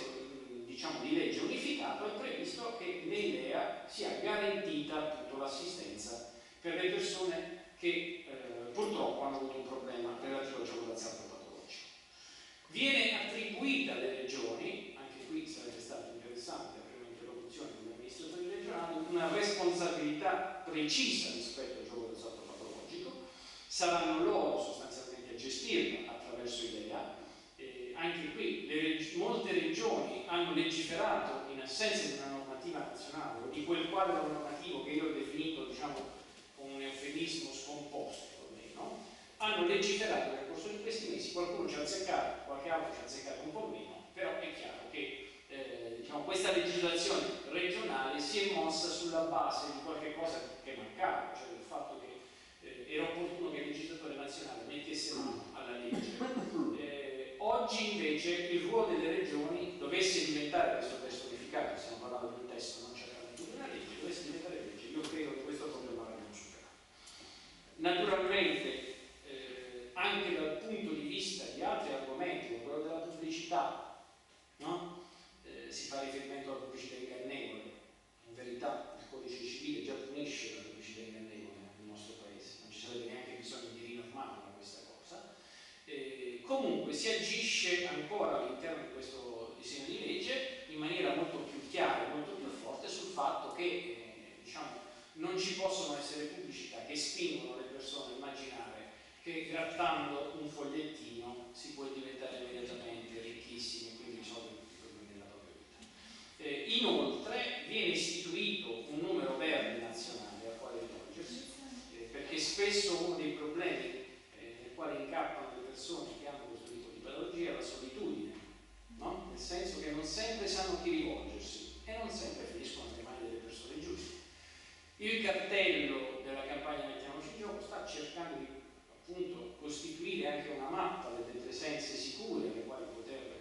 diciamo di legge unificato è previsto che nei LEA sia garantita appunto l'assistenza per le persone che purtroppo hanno avuto un problema relativo al gioco d'azzardo patologico. Viene attribuita alle regioni, anche qui precisa rispetto al gioco d'azzardo patologico, saranno loro sostanzialmente a gestirla attraverso i DEA. Anche qui molte regioni hanno legiferato in assenza di una normativa nazionale o di quel quadro normativo che io ho definito, diciamo, con un eufemismo scomposto almeno, hanno legiferato nel corso di questi mesi. Qualcuno ci ha azzeccato, qualche altro ci ha azzeccato un po' meno, però è chiaro che diciamo, questa legislazione regionale si è mossa sulla base di qualche cosa che mancava, cioè del fatto che era opportuno che il legislatore nazionale mettesse mano alla legge. Oggi invece il ruolo delle regioni dovesse diventare questo testo unificato, stiamo parlando di un testo, non certamente di una legge, dovesse diventare legge, io credo che questo problema l'abbiamo superato. Naturalmente anche dal punto di vista di altri argomenti, come quello della pubblicità, no? Si fa riferimento alla pubblicità ingannevole. In verità il codice civile già punisce la pubblicità ingannevole nel nostro paese, non ci sarebbe neanche bisogno di rinormarla questa cosa. Comunque si agisce ancora all'interno di questo disegno di legge in maniera molto più chiara, molto più forte sul fatto che diciamo, non ci possono essere pubblicità che spingono le persone a immaginare che grattando un fogliettino si può diventare immediatamente ricchissimi e quindi risolvere tutti i problemi della propria vita. Inoltre viene istituito un numero verde nazionale al quale rivolgersi, perché spesso uno dei problemi nel quale incappano le persone che hanno questo tipo di patologia è la solitudine, no? Nel senso che non sempre sanno a chi rivolgersi e non sempre finiscono nelle mani delle persone giuste. Il cartello della campagna Mettiamoci in Gioco sta cercando di appunto costituire anche una mappa delle presenze sicure alle quali poter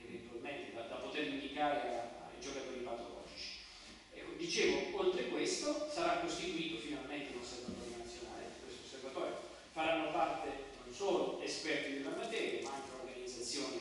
eventualmente da poter indicare ai giocatori patologici. Dicevo, oltre questo sarà costituito finalmente un osservatorio nazionale. Questo osservatorio faranno parte non solo esperti della materia, ma anche organizzazioni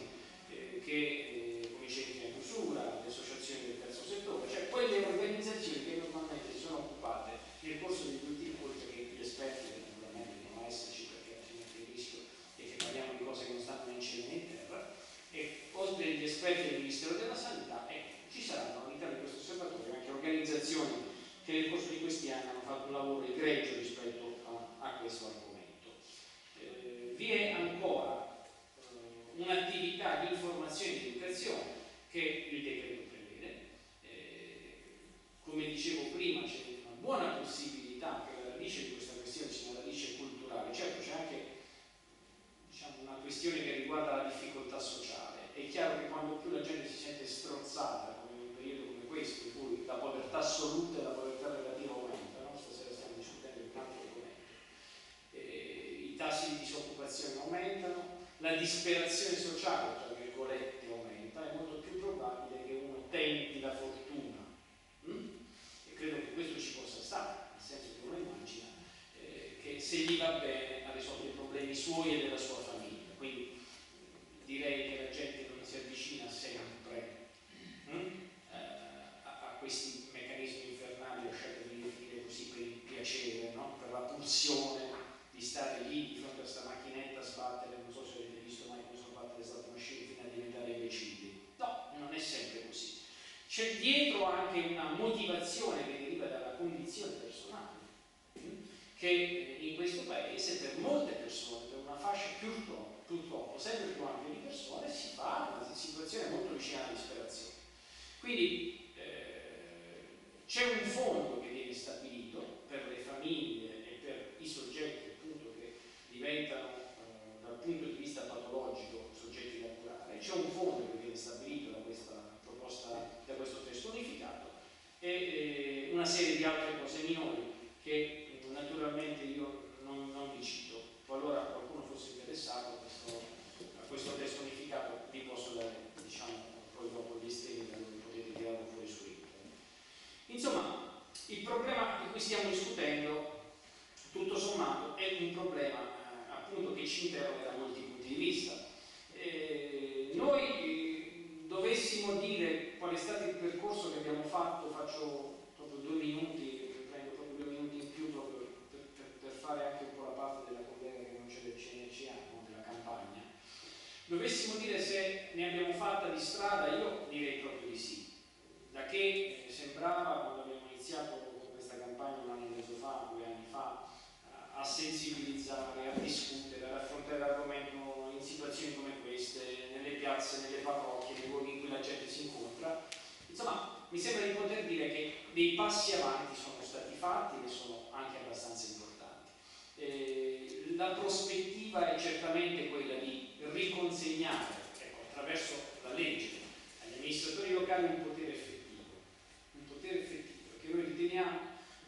come i centri di chiusura, le associazioni del terzo settore, cioè quelle organizzazioni che normalmente si sono occupate nel corso degli ultimi, oltre che gli esperti che naturalmente devono esserci perché altrimenti il rischio è che parliamo di cose che non stanno né in cielo né in terra, e oltre agli esperti del Ministero della Sanità ci saranno all'interno di questo osservatorio anche organizzazioni che nel corso di questi anni hanno fatto un lavoro egregio rispetto a questo argomento. Vi è ancora un'attività di informazione e di educazione che il decreto prevede. Come dicevo prima, c'è una buona possibilità che la radice di questa questione sia una radice culturale. Certo, c'è anche diciamo, una questione che riguarda la difficoltà sociale. È chiaro che quando più la gente si sente strozzata, come in un periodo come questo, in cui la povertà assoluta e la povertà relativa aumentano, no? Stasera stiamo discutendo di un altro argomento, i tassi di disoccupazione aumentano, la disperazione sociale, tra virgolette, aumenta, è molto più probabile che uno tenti la fortuna. E credo che questo ci possa stare, nel senso che uno immagina che se gli va bene ha risolto i problemi suoi e della sua famiglia. Quindi direi che la gente non si avvicina sempre a questi meccanismi infernali, lasciatemi definire così, per il piacere, no? Per la pulsione di stare lì di fronte a questa macchinetta a sbattere, non so se avete visto mai come sono fatte le slot machine fino a diventare imbecilli. No, non è sempre così. C'è dietro anche una motivazione che deriva dalla condizione personale, che in questo paese per molte persone, per una fascia purtroppo sempre più ampia di persone, si fa una situazione molto vicina alla disperazione. Quindi c'è un fondo che viene stabilito per le famiglie e per i soggetti appunto che diventano dal punto di vista patologico soggetti da curare. C'è un fondo che viene stabilito da questa proposta, da questo testo unificato, e una serie di altre cose minori che naturalmente io non vi cito. Qualora qualcuno fosse interessato a questo testo unificato vi posso dare, diciamo, poi dopo gli estremi da dove potete tirarlo fuori su internet. Insomma, il problema di cui stiamo discutendo, tutto sommato, è un problema appunto che ci interroga da molti punti di vista. Noi dovessimo dire qual è stato il percorso che abbiamo fatto, faccio proprio 2 minuti, prendo proprio 2 minuti in più proprio per fare anche un po' la parte della collega che non c'è del CNCA, no? Della campagna. Dovessimo dire se ne abbiamo fatta di strada, io direi proprio di sì. Da che sembrava, quando abbiamo iniziato con questa campagna un anno e mezzo fa, dei passi avanti sono stati fatti e sono anche abbastanza importanti. La prospettiva è certamente quella di riconsegnare, ecco, attraverso la legge, agli amministratori locali un potere effettivo, perché noi riteniamo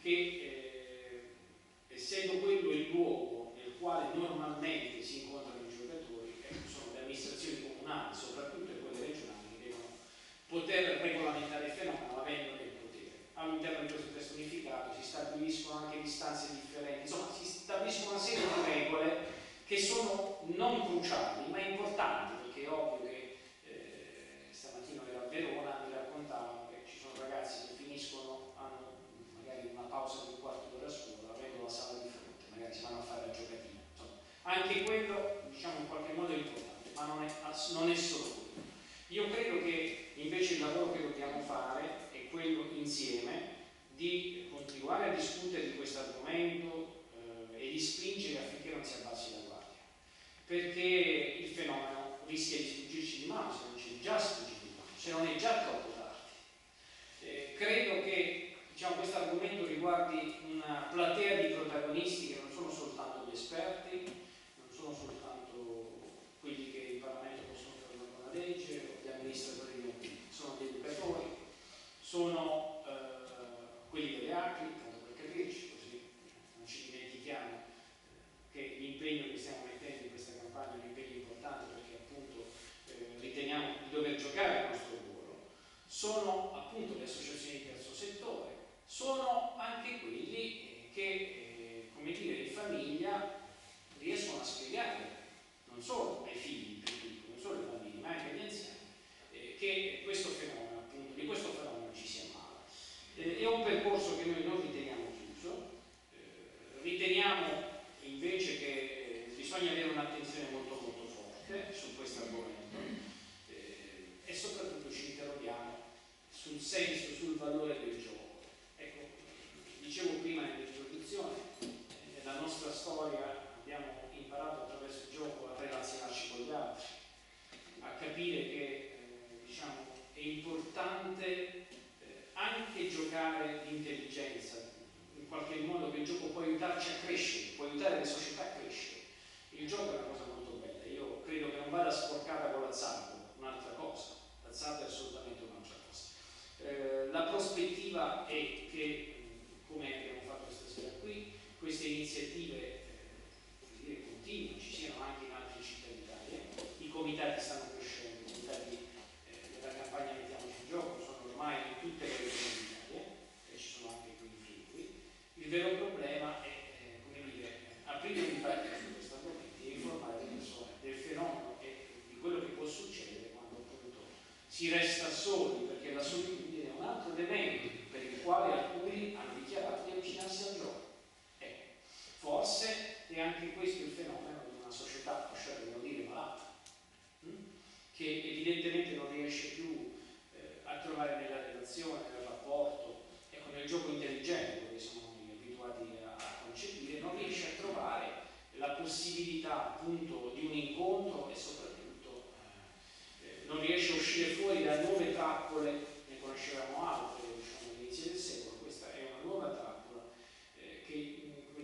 che essendo quello il luogo nel quale normalmente si incontrano i giocatori, sono le amministrazioni comunali, soprattutto quelle regionali, che devono poter regolamentare il fenomeno avendo del potere. All'interno di questo testo unificato si stabiliscono anche distanze differenti, insomma si stabiliscono una serie di regole che sono non cruciali ma importanti, perché è ovvio che stamattina ero a Verona, mi raccontavano che ci sono ragazzi che finiscono, hanno magari una pausa di un quarto d'ora a scuola, vedono la sala di fronte, magari si vanno a fare la giocatina, insomma, anche quello diciamo in qualche modo è importante, ma non è solo quello. Io credo che invece il lavoro che dobbiamo fare è quello insieme di continuare a discutere di questo argomento e di spingere affinché non si abbassi la guardia, perché il fenomeno rischia di sfuggirci di mano, se non ci è già sfuggito di mano, se non è già troppo tardi. Credo che diciamo, questo argomento riguardi una platea di protagonisti che non sono soltanto gli esperti, non sono soltanto quelli che in Parlamento possono fare una buona legge o gli amministratori di enti, sono gli educatori, sono quelli delle ACLI, tanto per capirci, così non ci dimentichiamo che l'impegno che stiamo mettendo in questa campagna è un impegno importante, perché appunto riteniamo di dover giocare il nostro ruolo. Sono appunto le associazioni di terzo settore, sono anche quelli che, come dire, in famiglia riescono a spiegare non solo ai figli, non solo ai bambini, ma anche agli anziani, che questo fenomeno, appunto, di questo fenomeno ci si ammala. È un percorso che noi non riteniamo chiuso, riteniamo invece che bisogna avere un'attenzione molto molto forte su questo argomento e soprattutto ci interroghiamo sul senso, sul valore del gioco. Ecco, dicevo prima nell'introduzione, nella nostra storia abbiamo imparato attraverso il gioco a relazionarci con gli altri, a capire che diciamo, è importante anche giocare di intelligenza, in qualche modo che il gioco può aiutarci a crescere, può aiutare le società a crescere. Il gioco è una cosa molto bella, io credo che non vada sporcata con l'azzardo, un'altra cosa, l'azzardo è assolutamente un'altra cosa. La prospettiva è che, come abbiamo fatto stasera qui, queste iniziative continuino, ci siano anche in altre città d'Italia, i comitati stanno crescendo, i comitati della campagna Mettiamoci in Gioco sono ormai in tutte le regioni d'Italia e ci sono anche qui in Friuli. Il vero problema è come dire, aprire un dibattito su questo argomento e informare le persone del fenomeno e di quello che può succedere quando appunto si resta soli, perché la solitudine è un altro elemento per il quale alcuni hanno dichiarato di avvicinarsi al gioco. Forse è anche questo il fenomeno di una società, lasciatemelo dire, malata, che evidentemente non riesce più a trovare nella relazione, nel rapporto, ecco, nel gioco intelligente, dove siamo abituati a concepire, non riesce a trovare la possibilità appunto di un incontro e soprattutto non riesce a uscire fuori da nuove trappole, ne conoscevamo altre, diciamo, all'inizio del secolo, questa è una nuova trappola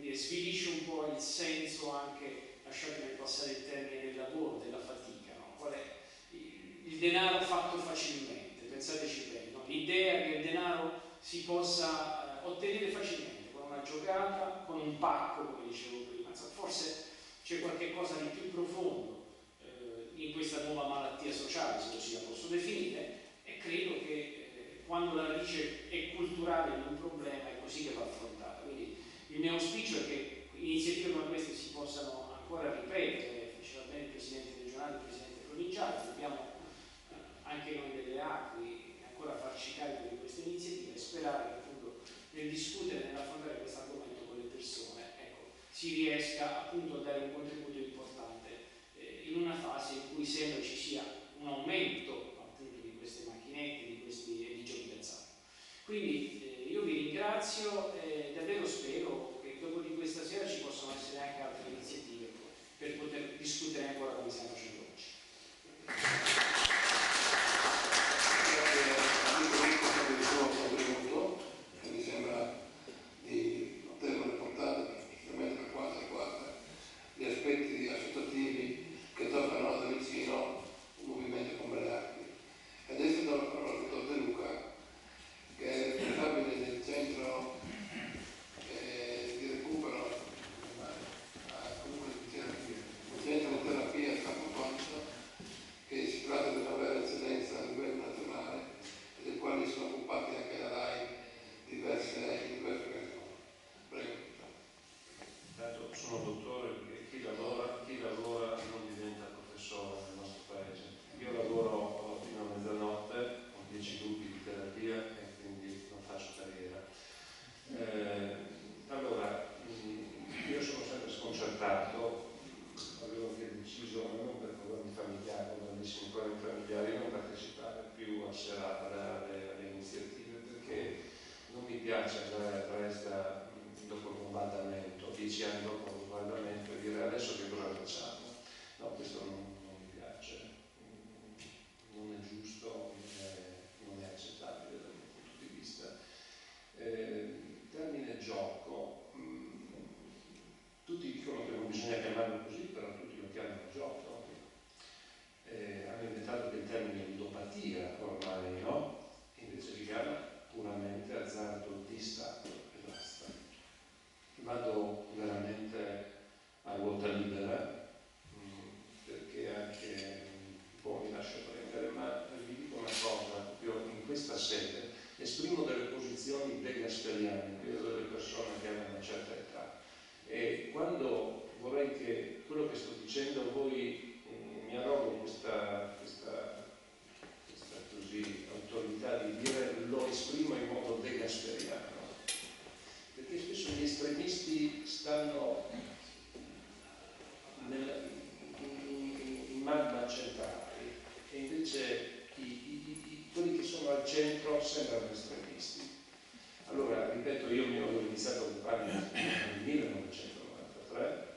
che svilisce un po' il senso anche, lasciatemi passare il termine, del lavoro, della fatica, no? Qual è il denaro fatto facilmente, pensateci bene, no? L'idea che il denaro si possa ottenere facilmente, con una giocata, con un pacco, come dicevo prima. Forse c'è qualche cosa di più profondo in questa nuova malattia sociale, se così la posso definire, e credo che quando la radice è culturale di un problema è così che va affrontata. Quindi il mio auspicio è che iniziative come queste si possano ancora ripetere, faceva bene il Presidente regionale e il Presidente provinciale, dobbiamo anche noi delle ACLI ancora farci carico di queste iniziative e sperare che appunto nel discutere e nell'affrontare questo argomento con le persone, ecco, si riesca appunto a dare un contributo importante in una fase in cui sembra ci sia un aumento appunto di queste macchinette, di giochi d'azzardo. Quindi io vi ringrazio e davvero spero che dopo di questa sera ci possano essere anche altre iniziative per poter discutere ancora come stiamo facendo oggi. Grazie a tutti per il suo contributo. piace andare a Dresda dopo il bombardamento, 10 anni dopo il bombardamento, e dire adesso che cosa facciamo? No, questo non mi piace, non è giusto, non è accettabile dal mio punto di vista. Termine gioco, tutti dicono che non bisogna chiamarlo così, però tutti lo chiamano gioco. Hanno inventato che il termine ludopatia ormai, no? Invece si chiama puramente azzardo di Stato e basta. Vado veramente a ruota libera, perché anche un po' mi lascio prendere, ma vi dico una cosa, proprio in questa sede esprimo delle posizioni degasperiane, credo delle persone che hanno una certa età, e quando vorrei che quello che sto dicendo voi mi arrogo questa così autorità di dire lo esprimo in modo degasperiano, perché spesso gli estremisti stanno in magma centrali e invece quelli che sono al centro sembrano estremisti. Allora, ripeto, io mi ho iniziato a occuparmi nel 1993,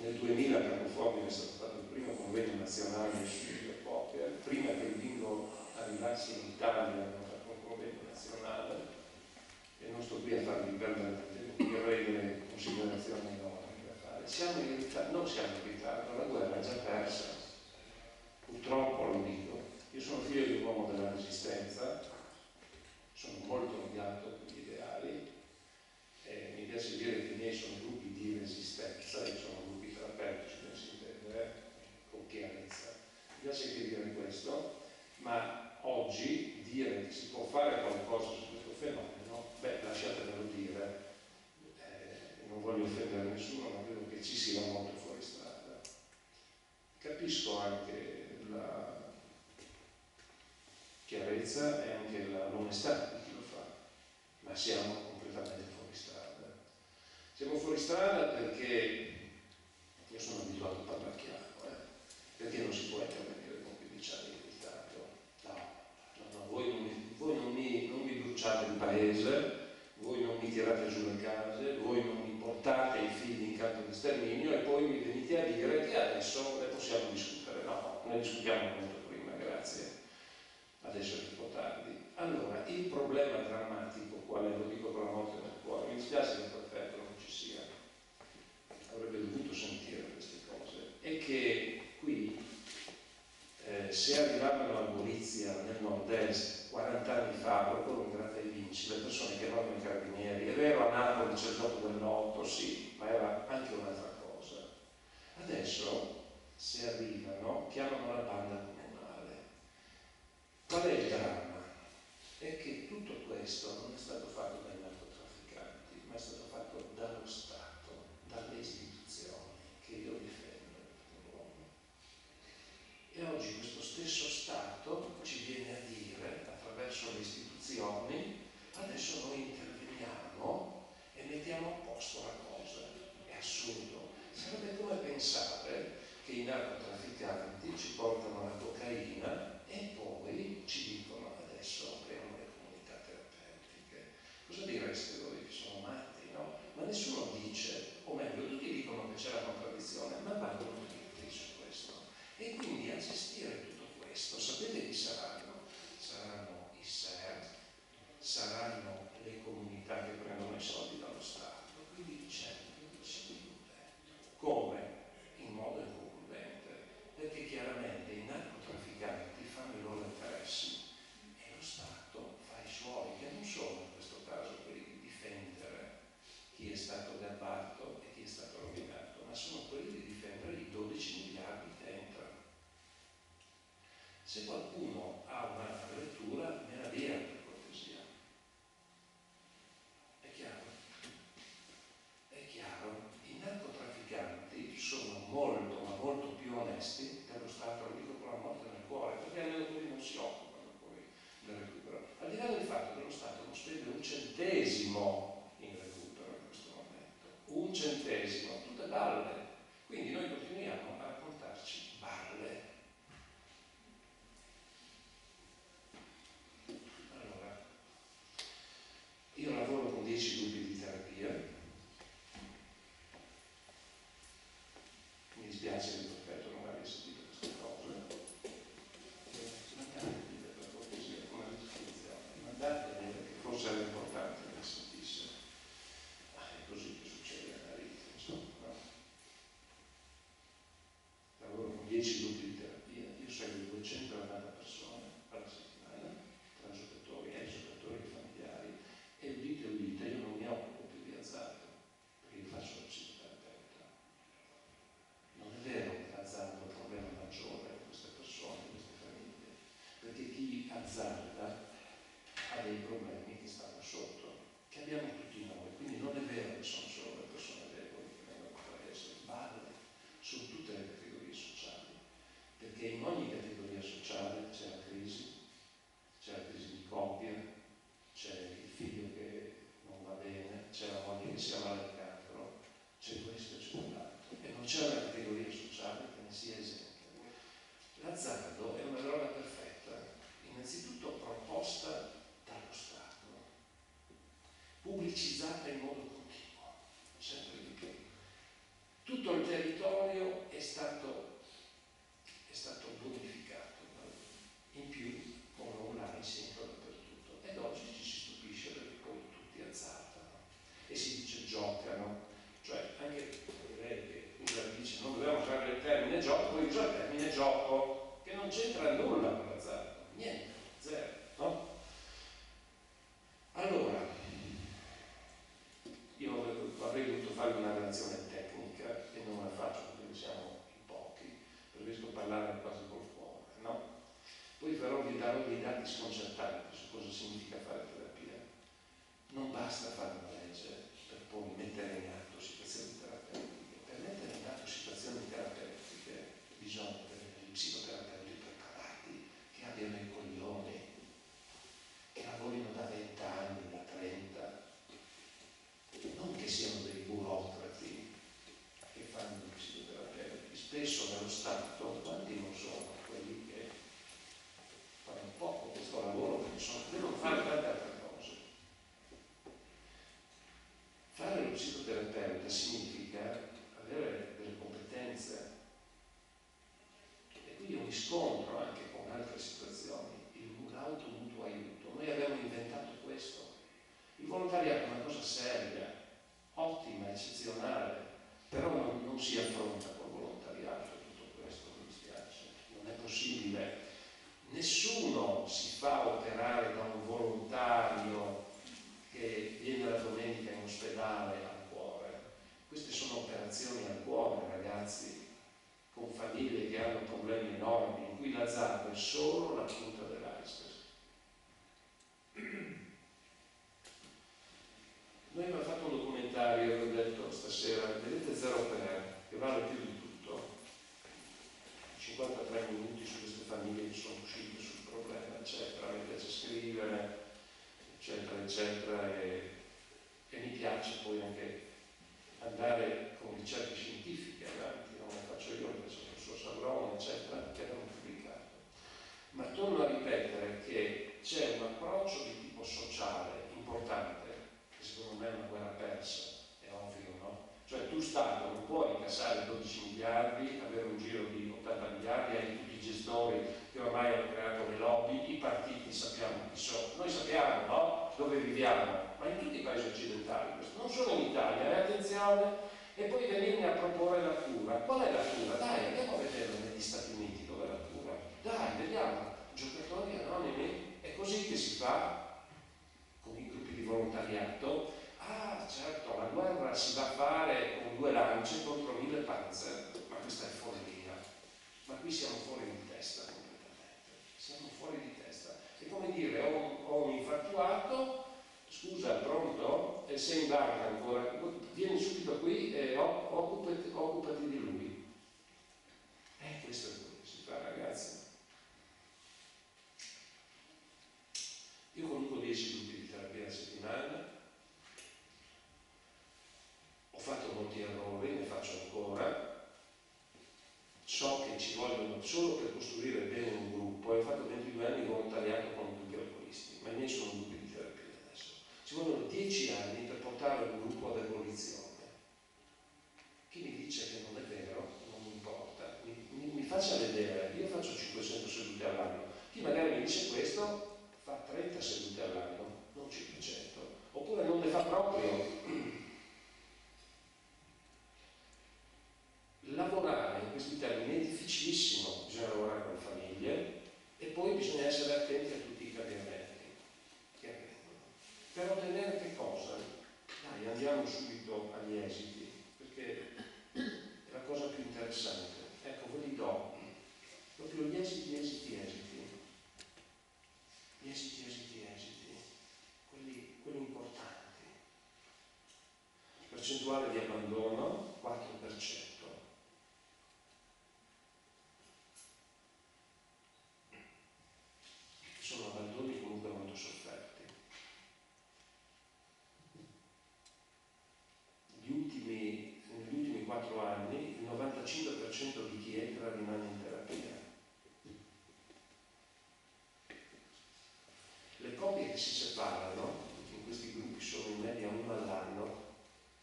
nel 2000 a Capoformio è stato fatto il primo convegno nazionale sul videopoker. Prima che il bingo arrivasse in Italia hanno fatto un convegno nazionale, e non sto qui a farvi perdere il tempo, perché avrei delle considerazioni enormi da fare. Non siamo in ritardo, la guerra è già persa, purtroppo lo dico. Io sono figlio di un uomo della Resistenza, sono molto legato con gli ideali, e mi piace dire che i miei sono gruppi di resistenza, io sono gruppi terapeutici, per si intende, con chiarezza. Mi piace anche dire questo, ma oggi dire che si può fare qualcosa su questo fenomeno, lasciatemelo dire, non voglio offendere nessuno, ma credo che ci sia molto fuori strada. Capisco anche la chiarezza e anche l'onestà di chi lo fa, ma siamo completamente fuori strada. Siamo fuori strada perché io sono abituato a parlare chiaro, perché non si può intervenire con 15 anni di ritardo. No, voi non mi bruciate il paese, voi non mi tirate giù le case, voi non mi portate i figli in campo di sterminio e poi mi venite a dire che adesso ne possiamo discutere. No, ne discutiamo molto prima, grazie. Adesso è troppo tardi. Allora, il problema drammatico, quale lo dico con la morte nel cuore, mi dispiace che il prefetto non ci sia, avrebbe dovuto sentire queste cose, è che qui se arrivavano a Gorizia nel nord-est 40 anni fa, proprio in Gratta e Vinci, le persone chiamavano i carabinieri. È vero, a Napoli c'è il gioco del lotto, sì, ma era anche un'altra cosa. Adesso se arrivano chiamano la banda comunale. Qual è il dramma? È che tutto questo non è stato fatto dai narcotrafficanti, ma è stato fatto dallo Stato, dalle istituzioni che io difendo. E oggi questo stesso Stato ci viene a dire, attraverso le istituzioni, adesso noi interveniamo e mettiamo a posto la cosa. È assurdo. Sarebbe come pensare che i narcotrafficanti ci portano la cocaina e poi ci dicono adesso apriamo le comunità terapeutiche. Cosa direste voi che sono matti, no? Ma nessuno dice, o meglio, tutti dicono che c'è la contraddizione, ma vanno dritti su questo. E quindi a gestire tutto questo, sapete chi saranno? Saranno i SER, saranno le comunità che prendono i soldi dallo Stato, quindi c'è come? In modo inconcludente, perché chiaramente i narcotrafficanti fanno i loro interessi e lo Stato fa i suoi, che non sono in questo caso quelli di difendere chi è stato gabbato e chi è stato rovinato, ma sono quelli di difendere i 12 miliardi che entrano. Se qualcuno ha un'altra lettura, me la dia per cortesia. È chiaro? È chiaro? I narcotrafficanti sono molto, ma molto più onesti dello Stato, lo dico con la morte nel cuore, perché almeno quelli non si occupano poi del recupero. Al di là del fatto che lo Stato non spende un centesimo in recupero in questo momento, un centesimo, tutte balle. Quindi noi continuiamo a raccontarci balle. Allora, io tu Stato non puoi incassare 12 miliardi, avere un giro di 80 miliardi, hai tutti i gestori che ormai hanno creato le lobby, i partiti sappiamo chi sono, noi sappiamo, no? Dove viviamo, ma in tutti i paesi occidentali, questo, non solo in Italia, attenzione, e poi venirne a proporre la cura. Qual è la cura? Dai, andiamo a vedere negli Stati Uniti dove è la cura. Dai, vediamo, giocatori anonimi, è così che si fa con i gruppi di volontariato. Ah, certo, la guerra si va a fare con 2 lance contro 1000 panzer, ma questa è follia. Ma qui siamo fuori di testa completamente, siamo fuori di testa. È come dire, ho un infatuato, scusa, pronto? E sei in barca ancora, vieni subito qui e occupati di lui. Questo è quello che si fa, ragazzi. Io conduco 10 gruppi di terapia a settimana, ho fatto molti errori, ne faccio ancora, so che ci vogliono solo per costruire bene un gruppo, ho fatto 22 anni di volontariato con gruppi alcolisti, ma i miei sono gruppi di terapia adesso. Ci vogliono 10 anni per portare un gruppo ad evoluzione. Chi mi dice che non è vero, non mi importa, mi faccia vedere, io faccio 500 sedute all'anno, chi magari mi dice questo fa 30 sedute all'anno, non 500, oppure non ne fa proprio. Lavorare in questi termini è difficilissimo, bisogna lavorare con le famiglie e poi bisogna essere attenti a tutti i cambiamenti che avvengono. Per ottenere che cosa? Dai, andiamo subito agli esiti, perché è la cosa più interessante. Ecco, ve li do, proprio gli esiti, quelli importanti. Percentuale di abbandono, 4%. Sono abbandoni comunque molto sofferti. Negli ultimi 4 anni il 95% di chi entra rimane in terapia. Le coppie che si separano, in questi gruppi sono in media 1 all'anno,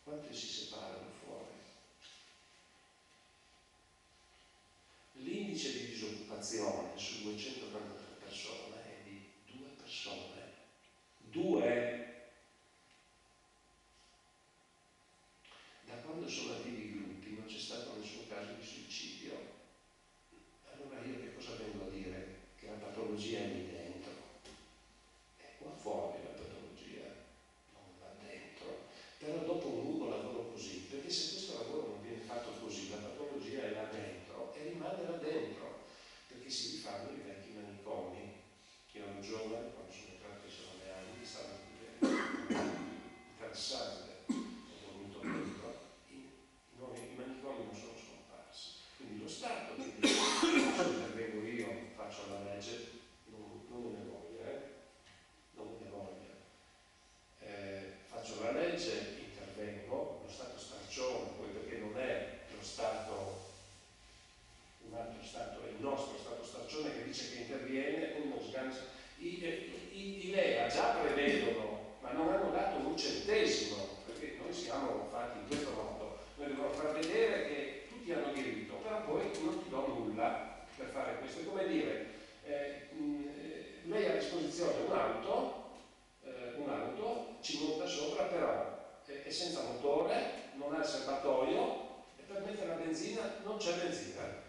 quante si separano fuori? L'indice di disoccupazione su 283 persone è di 2 persone. 2! Da quando sono attivi i gruppi non c'è stato nessun caso di suicidio. Allora io che cosa vengo a dire? Che la patologia è lì dentro. È qua fuori la patologia, non là dentro. Però dopo un lungo lavoro così, perché se questo lavoro non viene fatto così, la patologia è là dentro e rimane là dentro, perché si rifanno i vecchi manicomi. Io ero giovane, quando sono entrato ai 9 anni, stavo interessante, ho dormito dentro, i manicomi non sono scomparsi. Quindi lo Stato, quindi se intervengo io, faccio la legge, non me ne voglia, non me ne voglia. Faccio la legge, intervengo, lo Stato straccione, poi perché non è lo Stato, un altro Stato, è il nostro Stato straccione che dice che interviene, uno sgancia. I LEA già prevedono, ma non hanno dato un centesimo, perché noi siamo fatti in questo modo, noi dobbiamo far vedere che tutti hanno diritto, però poi non ti do nulla per fare questo. È come dire, lei ha a disposizione un'auto, ci monta sopra, però è senza motore, non ha il serbatoio e per mettere la benzina non c'è benzina.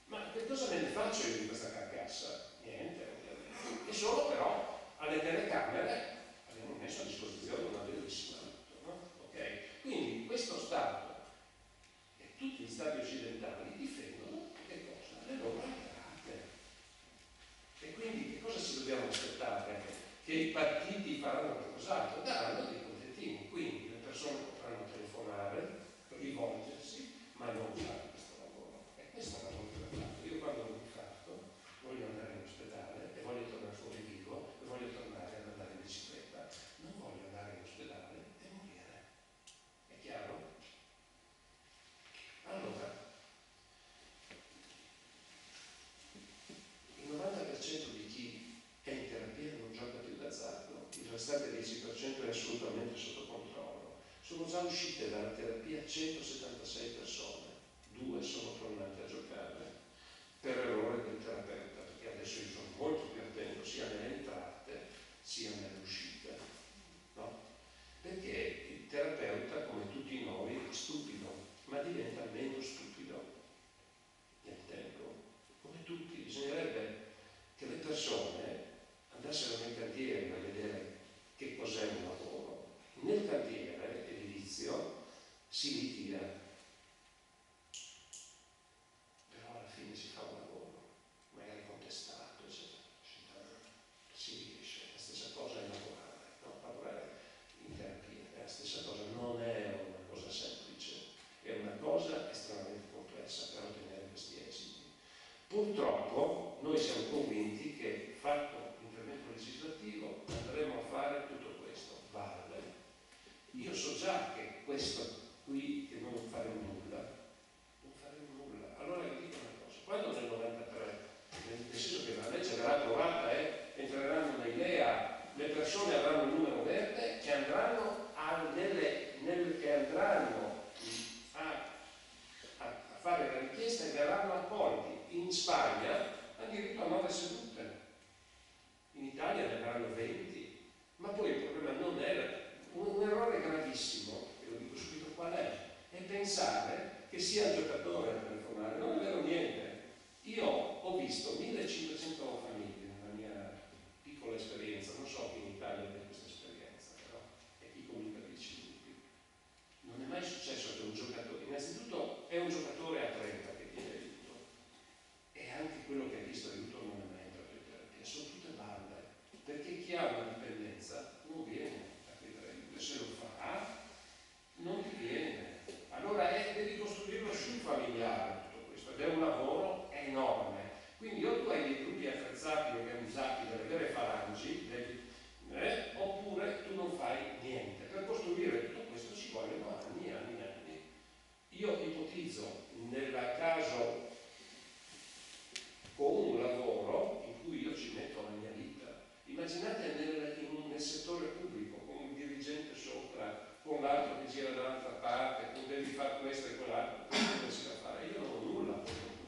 Ma che cosa me ne faccio io di questa carcassa? Niente, ovviamente. E solo però alle telecamere abbiamo messo a disposizione una bellissima auto, no? Ok? Quindi questo Stato e tutti gli Stati occidentali difendono che cosa? Le loro entrate. E quindi che cosa ci dobbiamo aspettare? Che i partiti faranno qualcos'altro? Daranno dei contentini, quindi le persone potranno telefonare, rivolgersi, ma non fare questo lavoro. E questo è il lavoro che ho fatto. Io quando mi infarto voglio andare in ospedale e voglio tornare fuori vivo e voglio tornare ad andare in bicicletta. Non voglio andare in ospedale e morire. È chiaro? Allora, il 90% di chi è in terapia non gioca più d'azzardo, il restante 10% è assolutamente sotto controllo. Sono già uscite dalla terapia 176 persone, 2 sono tornate a giocare per errore del terapeuta, perché adesso io sono molto più attento sia nelle entrate sia nelle uscite, no? Perché il terapeuta, come tutti noi, è stupido, ma diventa meno stupido nel tempo. Come tutti, bisognerebbe che le persone andassero nei cantieri a vedere che cos'è un lavoro. Nel cantiere edilizio si litiga, però alla fine si fa un lavoro, magari contestato, eccetera. Si riesce. La stessa cosa è lavorare, no? Lavorare in terapia è la stessa cosa, non è una cosa semplice, è una cosa estremamente complessa per ottenere questi esiti. Purtroppo noi siamo convinti che, fatto l'intervento legislativo, andremo a fare tutto questo. Vale. Io so già che questo qui, che non faremo nulla, allora vi dico una cosa: quando nel 93, nel senso che la legge verrà approvata e entreranno nei LEA, le persone avranno il numero verde e andranno a fare la richiesta e verranno accolti. In Spagna hanno diritto a 9 sedute, in Italia ne avranno 20, ma poi il problema non è un errore gravissimo, e lo dico subito qual è pensare che sia il giocatore a telefonare. Non è vero niente. Io ho visto 1500 famiglie nella mia piccola esperienza, non so chi in Italia ha questa esperienza, però, e chi comunica di più. Non è mai successo che un giocatore, innanzitutto è un giocatore a 30 che chiede aiuto, e anche quello che ha chiesto aiuto non è mai entrato in terapia, sono tutte bande, perché chi ha una dipendenza non viene a chiedere aiuto, e se lo fa non ti viene. Allora devi costruirlo sul familiare tutto questo, ed è un lavoro enorme. Quindi o tu hai dei gruppi attrezzati, organizzati, delle vere falangi, oppure tu non fai niente. Per costruire tutto questo ci vogliono anni e anni e anni. Io ipotizzo, nel caso con un lavoro in cui io ci metto la mia vita, immaginate nel settore pubblico, con un dirigente sopra, con l'altro che gira dall'altra parte, tu devi fare questo e quell'altro, non si da fare. Io non ho nulla,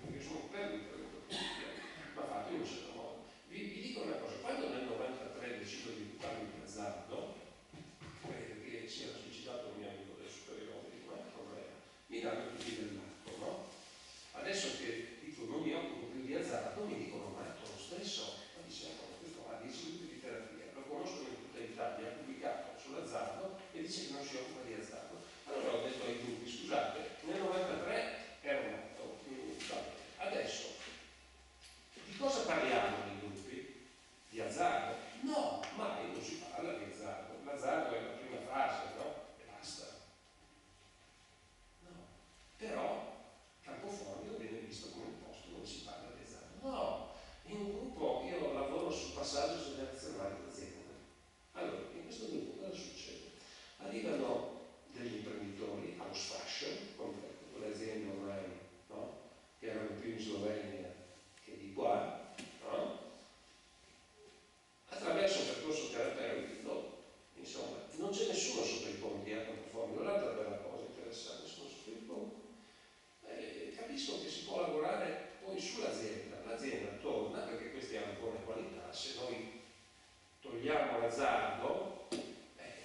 perché sono per l'intervento pubblico, ma fatto in un certo modo. Vi dico una cosa: quando nel 93 decido di buttarmi in azzardo, perché si era suicidato un mio amico del superiore, dico, non è un problema, mi danno tutti dell'arco, no? Adesso che dico non mi occupo più di azzardo, mi dicono matto lo stesso. Ma dicevano, questo ha 10 minuti di terapia, lo conoscono in tutta Italia, ha pubblicato sull'azzardo e dice che non si occupa di azzardo. Allora ho detto ai gruppi, scusate, nel 93 ero morto, adesso di cosa parliamo nei gruppi? Di azzardo? No, mai non si parla di azzardo. L'azzardo è la prima frase, no? E basta. No, però Campoformio viene visto come un posto dove si parla di azzardo. No, in un gruppo io lavoro sul passaggio generazionale d'azienda. Allora, in questo gruppo cosa succede? Arrivano degli imprenditori, house fashion, con le aziende ormai, no? Che erano più in Slovenia che di qua, no? Attraverso un percorso terapeutico, insomma, non c'è nessuno sotto i ponti a Campoformio. L'altra bella cosa interessante, sono sotto i ponti. Capisco che si può lavorare poi sull'azienda, l'azienda torna, perché questi hanno buone qualità. Se noi togliamo l'azzardo,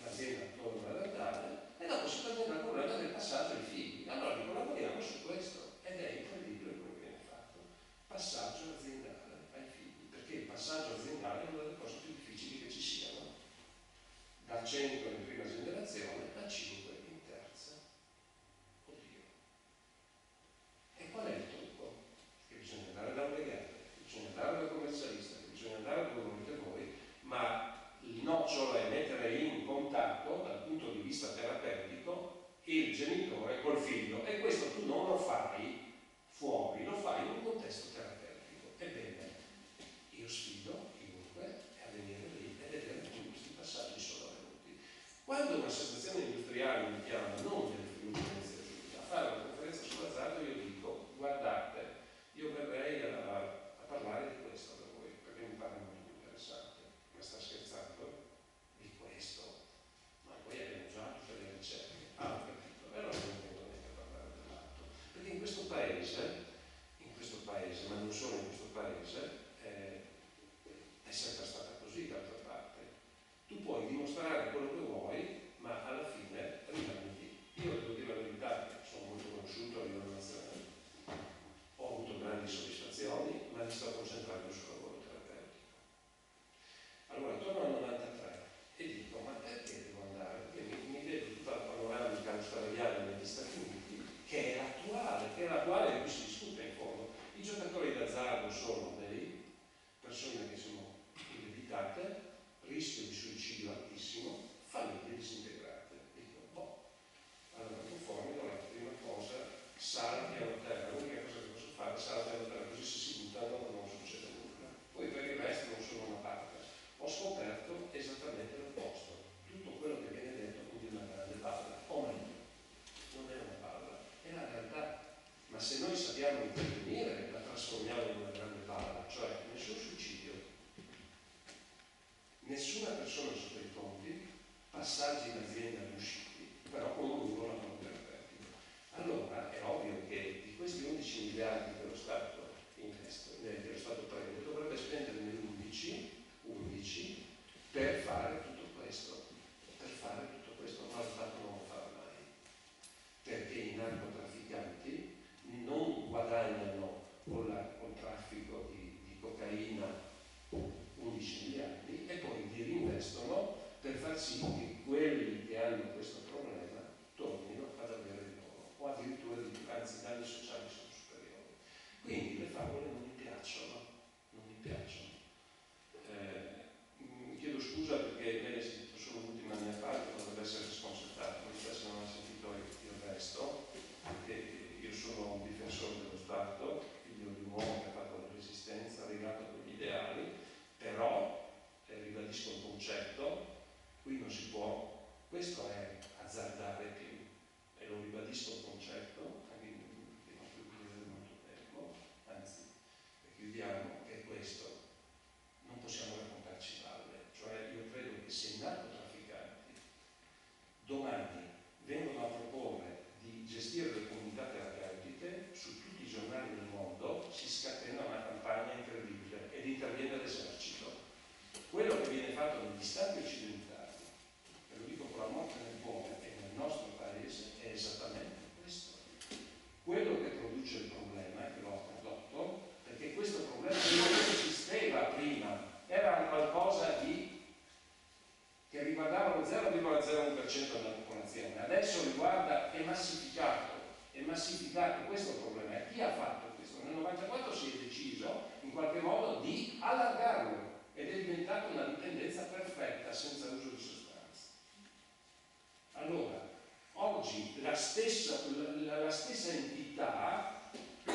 l'azienda torna ad andare, e dopo si torna il problema del passaggio ai figli. Allora lavoriamo su questo, ed è incredibile quello che viene fatto: passaggio aziendale ai figli, perché il passaggio aziendale è una delle cose più difficili che ci siano, da 100 in prima generazione a 5 in terza. Oddio. E qual è il trucco? Che bisogna andare da un legale, che bisogna andare da un commercialista, che bisogna andare dove volete voi, ma il nocciolo è mettere in contatto dal punto di vista terapeutico il genitore col figlio, e questo tu non lo fai fuori, lo fai in un contesto terapeutico. Ebbene, io sfido chiunque a venire lì e vedere come questi passaggi sono avvenuti. Quando un'associazione industriale mi chiama, non del Friuli-Venezia Giulia, a fare una conferenza sull'azzardo, io dico: guardate, io verrei a parlare di questo per voi, perché mi pare molto interessante. Ma sta scherzando? Di questo? Ma poi abbiamo già tutte le ricerche. passaggi in azienda riusciti, però con un lungo lavoro per perdita. Allora è ovvio che di questi 11 miliardi che lo Stato investe, che lo Stato prende, dovrebbe spenderne 11 per fare tutto questo. Per fare tutto questo, ma lo Stato non lo farà mai, perché i narcotrafficanti non guadagnano col traffico di cocaina 11 miliardi e poi li reinvestono per far sì che quelli che hanno questo problema tornino ad avere il loro, o addirittura anzi i danni sociali sono superiori. Quindi le favole non mi piacciono, non mi piacciono. Chiedo scusa perché lei ha sentito solo l'ultima mia parte, dovrebbe essere sconcertato, mi sa se non ha sentito il resto, perché io sono un difensore dello Stato, figlio di un uomo che ha fatto la resistenza, arrivato con gli ideali, però ribadisco il concetto, qui non si può, questo è azzardare più, e lo ribadisco il concetto, anche che non più chiudere molto tempo, anzi chiudiamo, che è questo, non possiamo raccontarci balle, cioè io credo che se i narcotrafficanti domani vengono a proporre di gestire le comunità terapeutiche, su tutti i giornali del mondo si scatena una campagna incredibile ed interviene l'esercito. Quello che viene fatto negli stati occidentali, e lo dico con la morte nel cuore, e nel nostro paese è esattamente questo. Quello che produce il problema è che lo ha prodotto, perché questo problema non esisteva prima, era qualcosa che riguardava lo 0,01% della popolazione, adesso riguarda, è massificato questo problema. E chi ha fatto questo? Nel 94 si è deciso in qualche modo di allargarlo ed è diventata una dipendenza perfetta senza uso di sostanze. Allora, oggi la stessa entità, che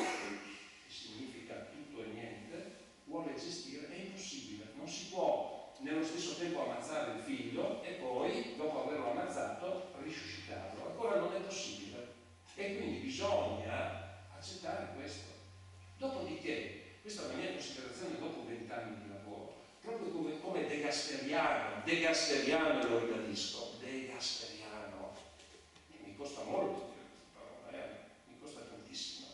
significa tutto e niente, vuole gestire, è impossibile, non si può nello stesso tempo ammazzare il figlio e poi, dopo averlo ammazzato, risuscitarlo. Ancora non è possibile. E quindi bisogna accettare questo. Dopodiché, questa è la mia considerazione dopo 20 anni di lavoro, proprio come degasperiano lo ribadisco, degasperiano. Mi costa molto dire questa parola, mi costa tantissimo,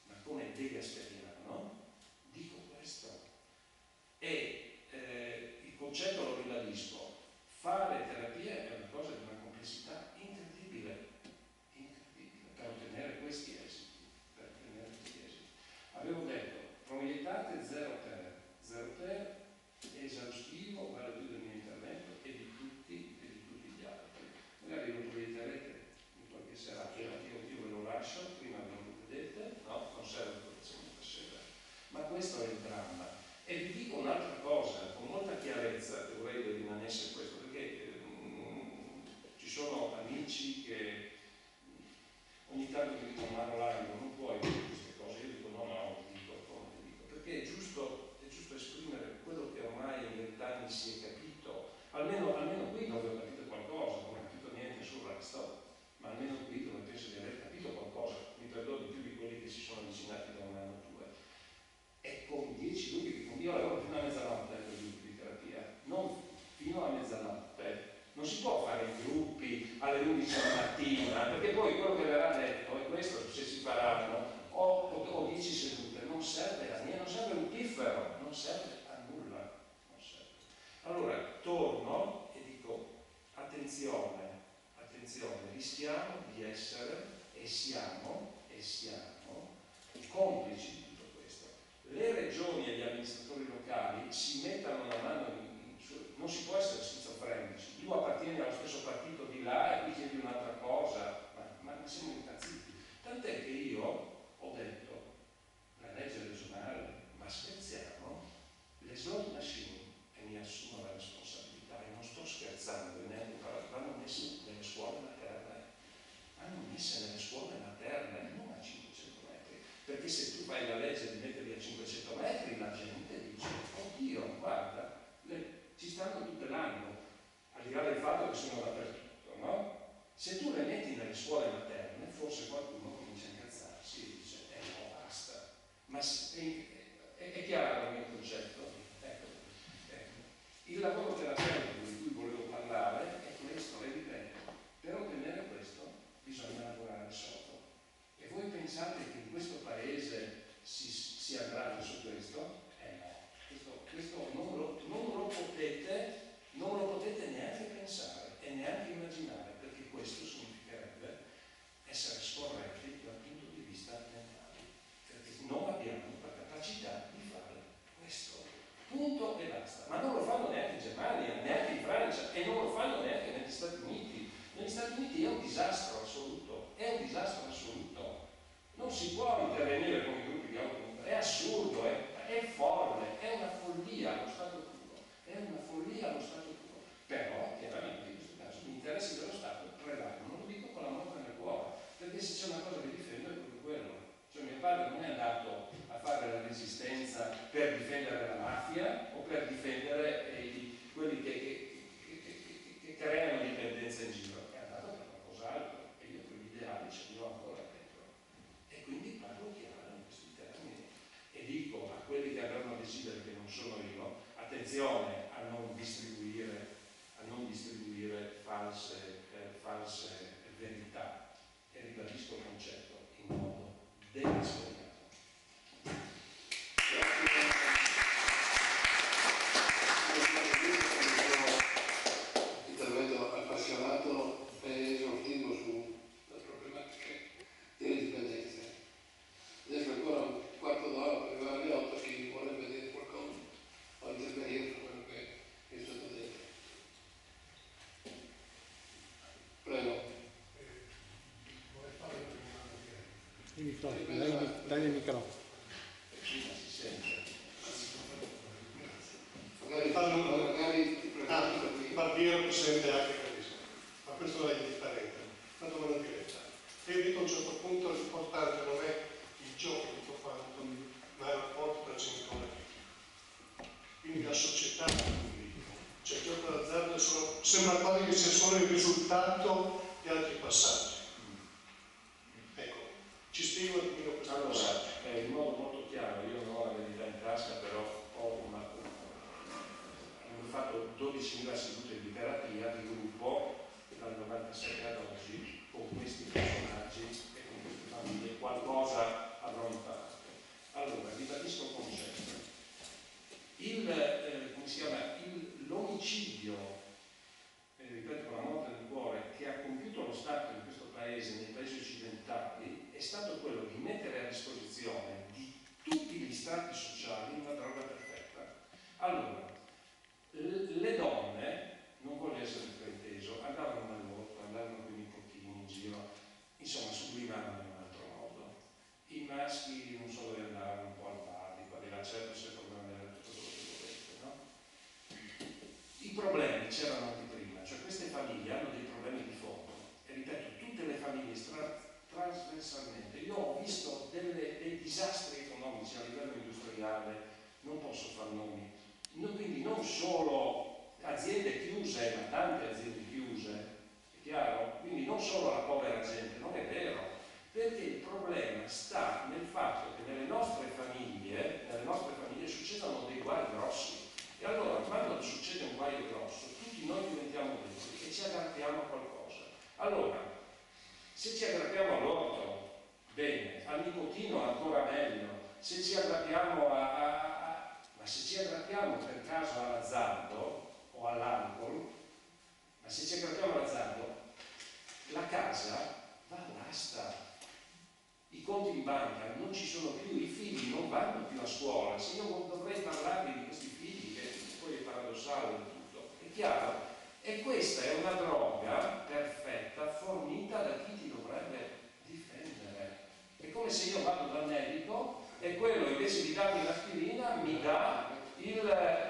ma come degasperiano dico questo. E il concetto lo ribadisco, fare terapia è una cosa di una complessità incredibile per ottenere questi esiti. Avevo detto, proiettate 0 per è esaustivo, vale più del mio intervento e di tutti gli altri. Magari lo proietterete in qualche serata, io ve lo lascio, prima ve lo vedete, no? Conservo il protezione stasera. Ma questo è il dramma. E vi dico un'altra cosa, con molta chiarezza, vorrei che rimanesse questo, perché ci sono amici che ogni tanto mi dicono: ma Rolando, non puoi dire queste cose. Io dico: no, dico come ti dico, perché è giusto esprimere quello che ormai in 20 anni si è capito, almeno qui dove ho capito qualcosa, non ho capito niente sul resto, ma almeno qui dove penso di aver capito qualcosa, mi perdono di più di quelli che si sono avvicinati da un anno o due. E con 10 gruppi, io lavoro fino a mezzanotte per gruppi di terapia, non fino a mezzanotte. Non si può fare i gruppi alle 11 di mattina, perché poi quello che verrà detto è questo, se si faranno, o 10 sedute, non serve a niente, non serve un piffero, non serve a nulla, non serve. Allora, torno e dico, attenzione, rischiamo di essere e siamo complici di tutto questo. Le regioni e gli amministratori locali si mettano una mano non si può essere schizofrenici, tu appartieni allo stesso partito di là e qui chiedi un'altra cosa, ma siamo impazziti. Tant'è che io ho detto, la legge regionale, ma scherziamo? Le slot machine, e mi assumo la responsabilità, e non sto scherzando, vanno messe nelle scuole materne, non a 500 metri, perché se tu fai la dai il microfono. Prima si sente. Barbiero presente anche capisco, ma questo è indifferente, tanto meno diretta. E io dico a un certo punto l'importante non è il gioco che ho fatto, ma il rapporto tra genitore e figlio. Quindi la società, cioè il gioco d'azzardo sembra quasi che sia solo il risultato di altri passaggi. Ecco, ci spiego un po' questo passaggio. In modo molto chiaro, io non ho la verità in tasca, però hanno fatto 12.000 sedute di terapia di gruppo dal 97 ad oggi con questi personaggi e con queste famiglie, qualcosa avrò imparato. Allora, ribadisco il concetto. L'omicidio, ripeto con la morte del cuore, che ha compiuto lo Stato in questo paese, nei paesi occidentali, è stato quello di mettere a disposizione di tutti gli strati sociali una droga perfetta. Allora, le donne, non voglio essere frainteso, andavano all'orto, andavano con i nipotini in giro, insomma sublimavano in un altro modo. I maschi non so dove andavano, un po' al bar, di qua di là, certo se potevano avere tutto quello che volete, no? I problemi c'erano anche prima, cioè queste famiglie hanno dei problemi di fondo e ripeto, tutte le famiglie trasversalmente. Io ho visto dei disastri economici a livello industriale, non posso far nomi, quindi non solo aziende chiuse, ma tante aziende chiuse, è chiaro? Quindi non solo la povera gente, non è vero, perché il problema sta nel fatto che nelle nostre famiglie succedono dei guai grossi. E allora, quando succede un guaio grosso, tutti noi diventiamo deboli e ci aggrappiamo a qualcosa. Allora, se ci aggrappiamo all'orto, bene, al nicotino ancora meglio, se ci aggrappiamo ma se ci aggrappiamo per caso all'azzardo o all'alcol, ma se ci aggrappiamo all'azzardo, la casa va all'asta. I conti in banca non ci sono più, i figli non vanno più a scuola. Se io dovrei parlarvi di questi figli, che poi è paradossale in tutto, è chiaro? E questa è una droga perfetta fornita da chi ti dovrebbe difendere. È come se io vado dal medico e quello invece di darmi l'aspirina mi dà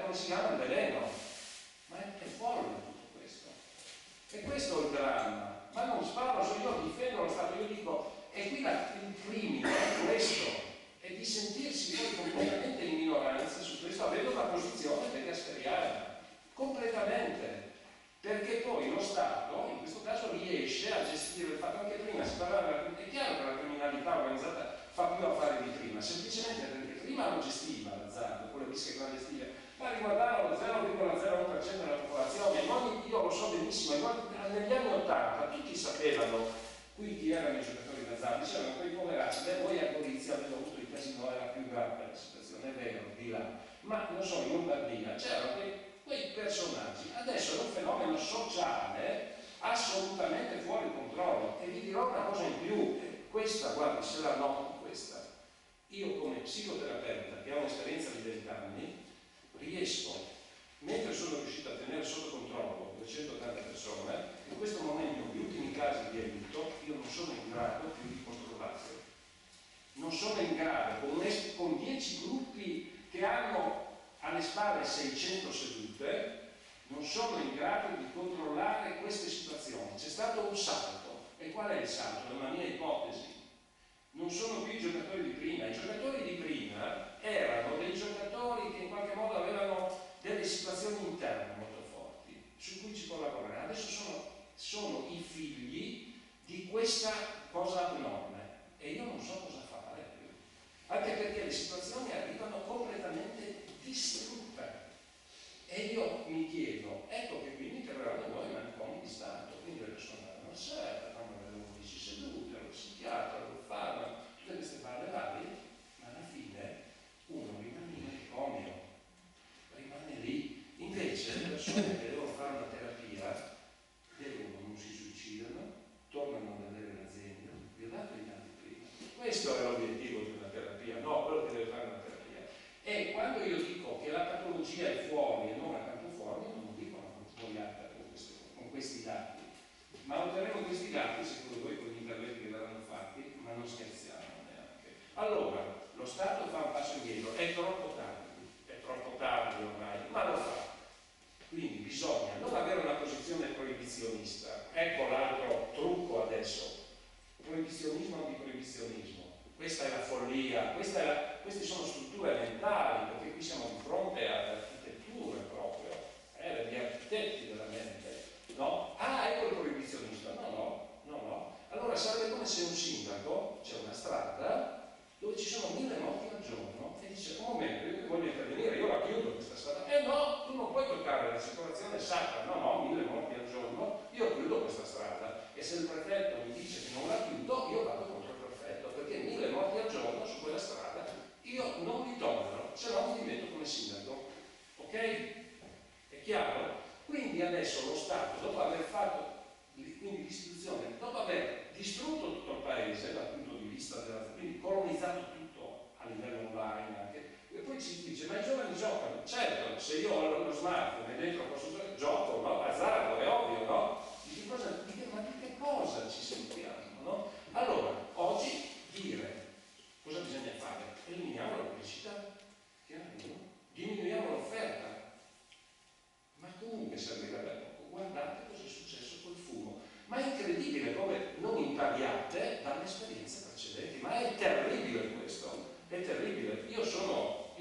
come si chiama, il veleno. Ma è folle tutto questo. E questo è il dramma. Ma non sparo, se io difendo lo Stato, io dico, e qui il crimine è questo, è di sentirsi poi completamente in minoranza su questo, avendo una posizione degasperiana, completamente, perché poi lo Stato, in questo caso, riesce a gestire il fatto, anche prima si parlava, è chiaro che la criminalità organizzata fa più affari di prima, semplicemente perché prima lo gestiva l'azzardo, con le dische clandestine, ma riguardava lo 0,01% della popolazione, io lo so benissimo, negli anni 80 tutti sapevano qui chi erano i giocatori d'azzardo, dicevano quei poveracci, voi a Gorizia avete avuto il casino, era più grave la situazione, è vero, di là, ma non so, in Lombardia c'erano quei personaggi, adesso è un fenomeno sociale assolutamente fuori controllo. E vi dirò una cosa in più, questa, guardi, se la noto questa, io come psicoterapeuta che ho un'esperienza di 20 anni riesco, mentre sono riuscito a tenere sotto controllo 280 persone, in questo momento gli ultimi casi di aiuto io non sono in grado più di controllarli. Non sono in grado, con 10 gruppi che hanno alle spalle 600 sedute, non sono in grado di controllare queste situazioni. C'è stato un salto. E qual è il salto? È una mia ipotesi. Non sono più i giocatori di prima. I giocatori di prima erano dei giocatori che in qualche modo avevano delle situazioni interne molto forti, su cui ci può lavorare. Adesso sono i figli di questa cosa abnorme e io non so cosa fare più. Anche perché le situazioni arrivano completamente distrutte. E io mi chiedo, ecco che quindi creeranno noi manicomi di Stato, quindi le persone vanno a sé, fanno le 11 sedute, lo psichiatra, lo fanno, tutte queste palle varie, ma alla fine uno rimane in manicomio, rimane lì. Invece le persone che devono fare una terapia non si suicidano, tornano ad avere l'azienda, vi ho dato i dati prima. Questo è l'obiettivo di una terapia, no quello che deve fare una terapia. E quando io dico che la patologia è fuori e non a campo fuori, non lo dico una boiata con questi dati, ma otterremo questi dati secondo voi con gli interventi che verranno fatti, ma non scherziamo neanche. no? Ah, ecco il proibizionista, no. Allora sarebbe come se un sindaco, c'è una strada dove ci sono 1000 morti al giorno e dice: un momento, io voglio intervenire, io la chiudo questa strada. No, tu non puoi toccare la circolazione sacra, no, 1000 morti al giorno, io chiudo questa strada. E se il prefetto mi dice che non la chiudo, io vado contro il prefetto, perché 1000 morti al giorno su quella strada io non li tollero, se no mi divento come sindaco. Ok? È chiaro? Quindi adesso lo Stato, dopo aver fatto, quindi l'istituzione, dopo aver distrutto tutto il paese dal punto di vista quindi colonizzato tutto a livello online anche, e poi ci dice: ma i giovani giocano. Certo, se io ho lo smartphone e dentro posso giocare, gioco, no? Azzardo, è ovvio, no? Ma di che cosa ci sentiamo, no? Allora, oggi dire cosa bisogna fare? Eliminiamo la pubblicità, diminuiamo l'offerta. Ma comunque servirebbe poco. Guardate cosa è successo col fumo. Ma è incredibile come non impariate dalle esperienze precedenti. Ma è terribile questo. È terribile. Io sono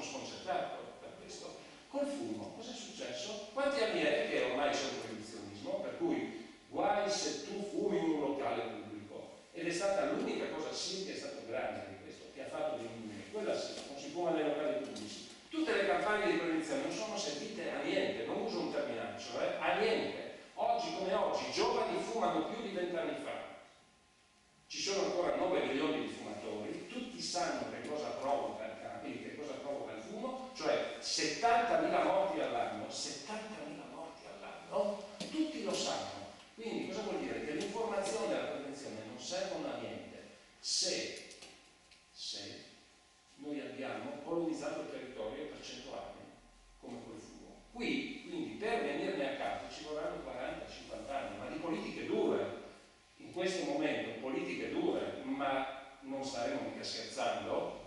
sconcertato per questo. Col fumo cosa è successo? Quanti anni è che ormai c'è un proibizionismo? Per cui guai se tu fumi in un locale pubblico. Ed è stata l'unica cosa sì che è stato grande di questo, che ha fatto diminuire. Quella sì, non si fuma nei locali pubblici. Tutte le campagne di prevenzione non sono servite a niente, non uso un terminaccio, a niente. Oggi come oggi, i giovani fumano più di 20 anni fa. Ci sono ancora 9 milioni di fumatori, tutti sanno che cosa provoca il cannabis, che cosa provoca il fumo, cioè 70.000 morti all'anno, 70.000 morti all'anno, tutti lo sanno. Quindi cosa vuol dire? Che l'informazione e la prevenzione non servono a niente se noi abbiamo colonizzato il territorio per 100 anni, come col fumo. Quindi per venirne a capo ci vorranno 40-50 anni, ma di politiche dure. In questo momento politiche dure, ma non staremo mica scherzando.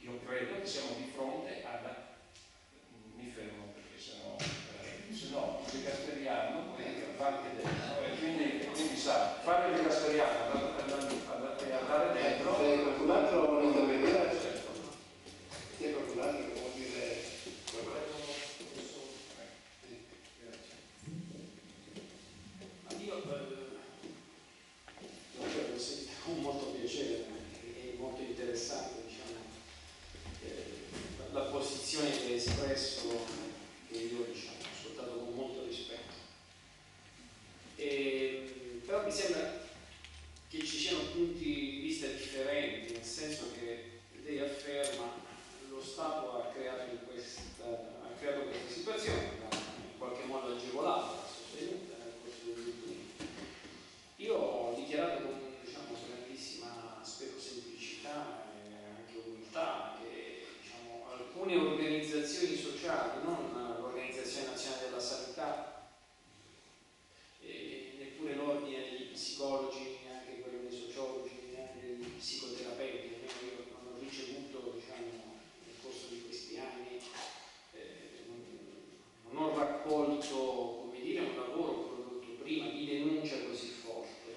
Io credo che siamo di fronte alla... Mi fermo perché sennò il gasperiano poi fa anche dentro. E quindi sa, fare il gasperiano e andare dentro. Se qualcun altro vuole intervenire, certo. Se qualcun altro che vuol dire io ho sentito con molto piacere e molto interessante, diciamo, la posizione che hai espresso, che io ho ascoltato con molto rispetto. Però mi sembra che ci siano punti di vista differenti, nel senso che lei afferma lo Stato ha creato questa situazione, in qualche modo agevolato, l'ha sostenuta nel corso degli ultimi anni. Io ho dichiarato con grandissima, spero, semplicità e anche umiltà che alcune organizzazioni sociali, non l'Organizzazione Nazionale della Sanità, neppure l'ordine degli psicologi, neanche quello dei sociologi, neanche degli psicoterapeuti, nemmeno io non ho ricevuto nel corso di questi anni, non ho raccolto, come dire, un lavoro prodotto prima di denuncia così forte.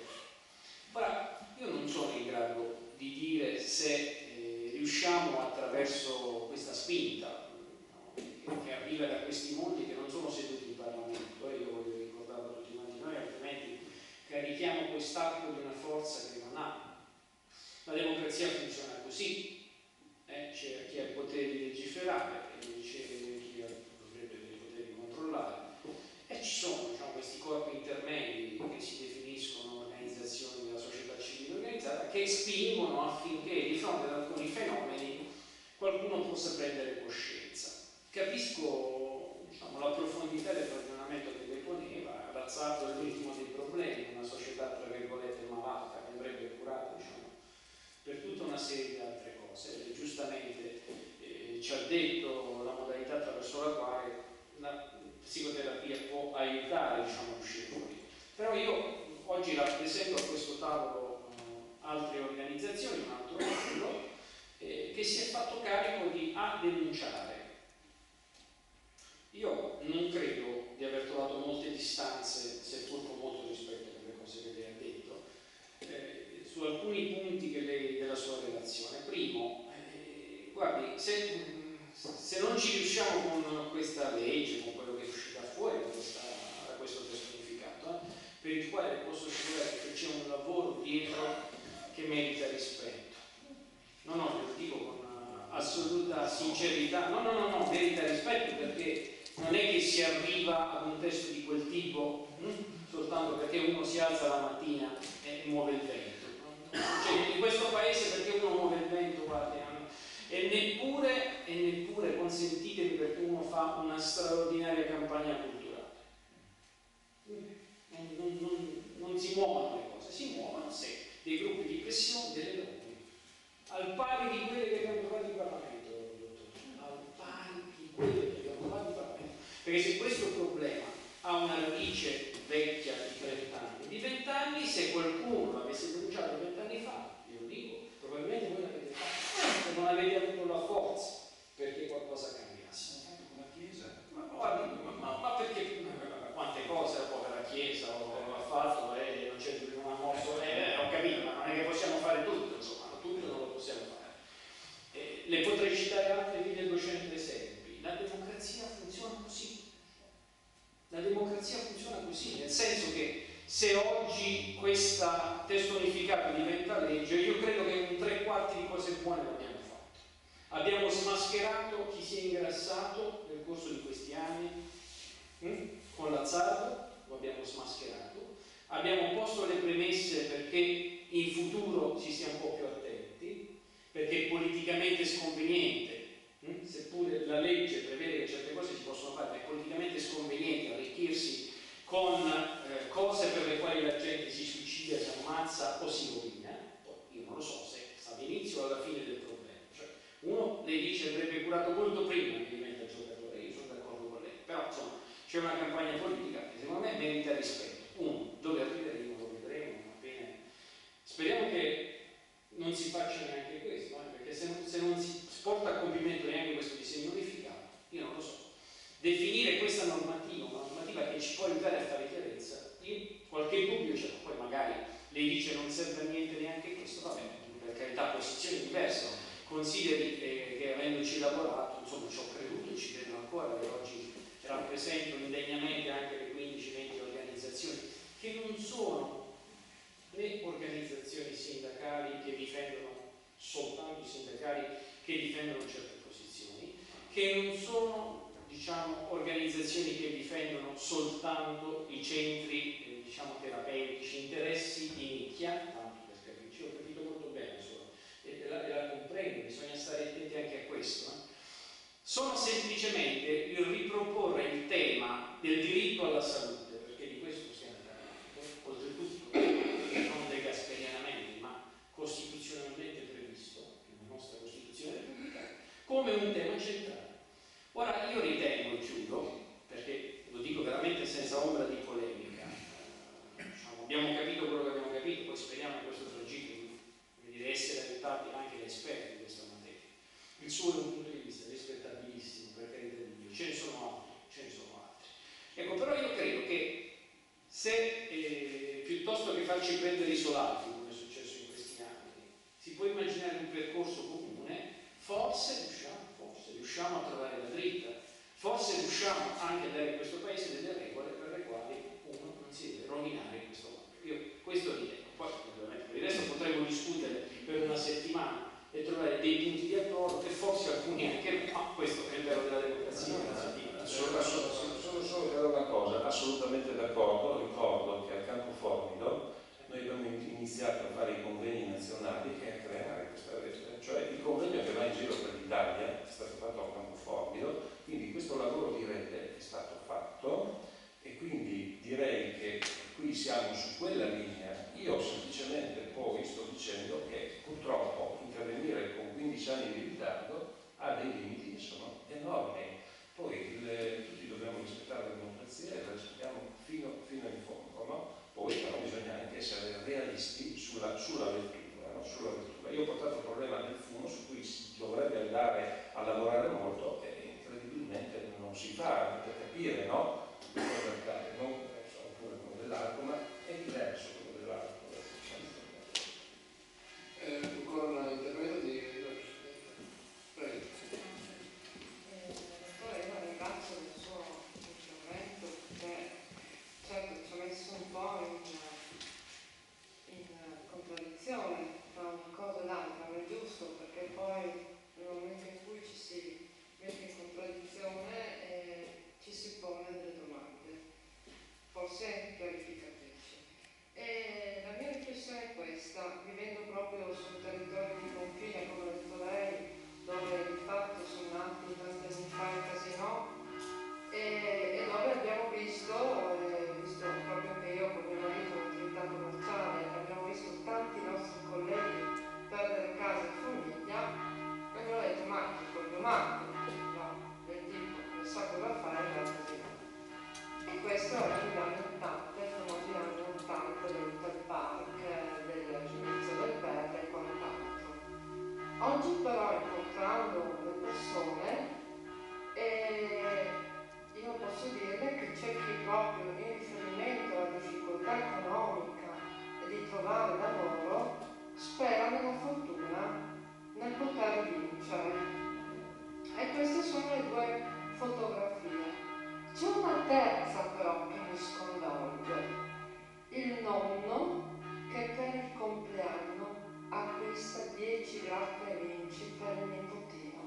Ora, io non sono in grado di dire se riusciamo attraverso questa spinta che arriva da questi mondi che non sono seduti in Parlamento, io voglio ricordarlo a tutti quanti noi, altrimenti carichiamo quest'arco di una forza che non ha. La democrazia funziona così, c'è chi ha il potere di legiferare e c'è chi dovrebbe avere i poteri di controllare, e ci sono questi corpi intermedi che si definiscono organizzazioni della società civile organizzata, che spingono affinché di fronte ad alcuni fenomeni qualcuno possa prendere coscienza. Capisco la profondità del ragionamento che lei poneva, ha alzato l'ultimo dei problemi, una società tra virgolette malata che andrebbe curata per tutta una serie di altre cose. E giustamente ci ha detto la modalità attraverso la quale la psicoterapia può aiutare a uscire fuori. Però io oggi rappresento a questo tavolo altre organizzazioni, un altro mondo che si è fatto carico di denunciare. Io non credo di aver trovato molte distanze, seppur con molto rispetto per le cose che lei ha detto, su alcuni punti della sua relazione. Primo, guardi, se non ci riusciamo con questa legge, con quello che è uscita che merita rispetto. No, lo dico con assoluta sincerità. No, merita rispetto, perché non è che si arriva ad un testo di quel tipo soltanto perché uno si alza la mattina e muove il vento. Cioè, in questo paese perché uno muove il vento, guardi, e neppure consentitemi, perché uno fa una straordinaria campagna culturale. Non si muovono le cose, si muovono se dei gruppi di pressione, delle norme, al pari di quelle che abbiamo trovato in Parlamento, al pari di quelle che abbiamo trovato in Parlamento. Perché se questo problema ha una radice vecchia di 20 anni, se qualcuno l'avesse denunciato 20 anni fa, io lo dico, probabilmente voi l'avete fatto, se non avete avuto la forza perché qualcosa cambiasse. Con la Chiesa? Ma perché quante cose la povera Chiesa ha fatto e non c'è più una mosso, ho capito, ma non è che possiamo fare tutto, insomma, tutto non lo possiamo fare. Le potrei citare altre 1200 esempi. La democrazia funziona così. La democrazia funziona così, nel senso che se oggi questa testo unificato diventa legge, io credo che un 3/4 di cose buone l'abbiamo fatto. Abbiamo smascherato chi si è ingrassato nel corso di questi anni con l'azzardo, lo abbiamo smascherato, abbiamo posto le premesse perché in futuro si stia un po' più attenti, perché è politicamente sconveniente, seppure la legge prevede che certe cose si possono fare, ma è politicamente sconveniente arricchirsi con cose per le quali la gente si suicida, si ammazza o si rovina. Io non lo so se sta all'inizio o alla fine del problema. Cioè, uno le dice andrebbe curato molto prima che diventa giocatore, io sono d'accordo con lei, però insomma c'è una campagna politica che secondo me merita rispetto. Uno, dove arriveremo, lo vedremo, va bene. Speriamo che non si faccia neanche questo, perché se non si porta a compimento neanche questo disegno unificato, io non lo so. Definire questa normativa, una normativa che ci può aiutare a fare chiarezza, io qualche dubbio c'è, poi magari lei dice non serve a niente neanche questo, va bene, per carità, posizioni diverse, consideri che avendoci lavorato, insomma ci ho creduto e ci credo ancora, che oggi rappresento indegnamente anche le 15-20 organizzazioni che non sono le organizzazioni sindacali che difendono soltanto i sindacali che difendono certe posizioni, che non sono organizzazioni che difendono soltanto i centri terapeutici, interessi di nicchia, tanto per capirci, ho capito molto bene e la comprendo, bisogna stare attenti anche a questo. Sono semplicemente il riproporre il tema del diritto alla salute, perché di questo stiamo parlando, oltretutto non degasperianamente, ma costituzionalmente previsto nella nostra Costituzione repubblicana, come un tema centrale. Ora io ritengo, e chiudo, perché lo dico veramente senza ombra di polemica, abbiamo capito quello che abbiamo capito, poi speriamo in questo tragitto di essere aiutati anche da esperti in questa materia. Il suo è un punto di vista rispettabilissimo, per carità di Dio, ce ne sono altri. Ecco, però io credo che se piuttosto che farci prendere isolati, come è successo in questi anni, si può immaginare un percorso comune, forse riusciamo a trovare la dritta, forse riusciamo anche a dare a questo paese delle regole per le quali uno non si deve rovinare in questo modo. Io questo ritengo, poi ovviamente per il resto potremmo discutere per una settimana e trovare dei punti di accordo e forse alcuni anche no, questo è il vero della democrazia. Sono solo per una cosa, assolutamente d'accordo, ricordo che a Campoformido noi abbiamo iniziato a fare i convegni nazionali che a creare questa rete, cioè il convegno che va in giro per l'Italia è stato fatto a Campoformido, quindi questo lavoro di rete è stato fatto e quindi direi che qui siamo su quella linea. Io semplicemente poi sto dicendo che purtroppo intervenire con 15 anni di ritardo ha dei limiti che sono enormi. Poi tutti dobbiamo rispettare la democrazia e la rispettiamo fino in fondo, no? Poi però bisogna anche essere realisti sulla lettura, no? Sulla lettura. Io ho portato il problema del fumo su cui si dovrebbe andare a lavorare molto e incredibilmente non si fa, per capire, no? Oppure quello dell'alcol, ma è diverso. Oggi però, incontrando le persone, io posso dirle che c'è chi proprio in riferimento alla difficoltà economica e di trovare lavoro spera nella fortuna, nel poter vincere. E queste sono le due fotografie. C'è una terza però che mi sconvolge: il nonno che per il compleanno acquista 10 gratta e vinci per il nipotino.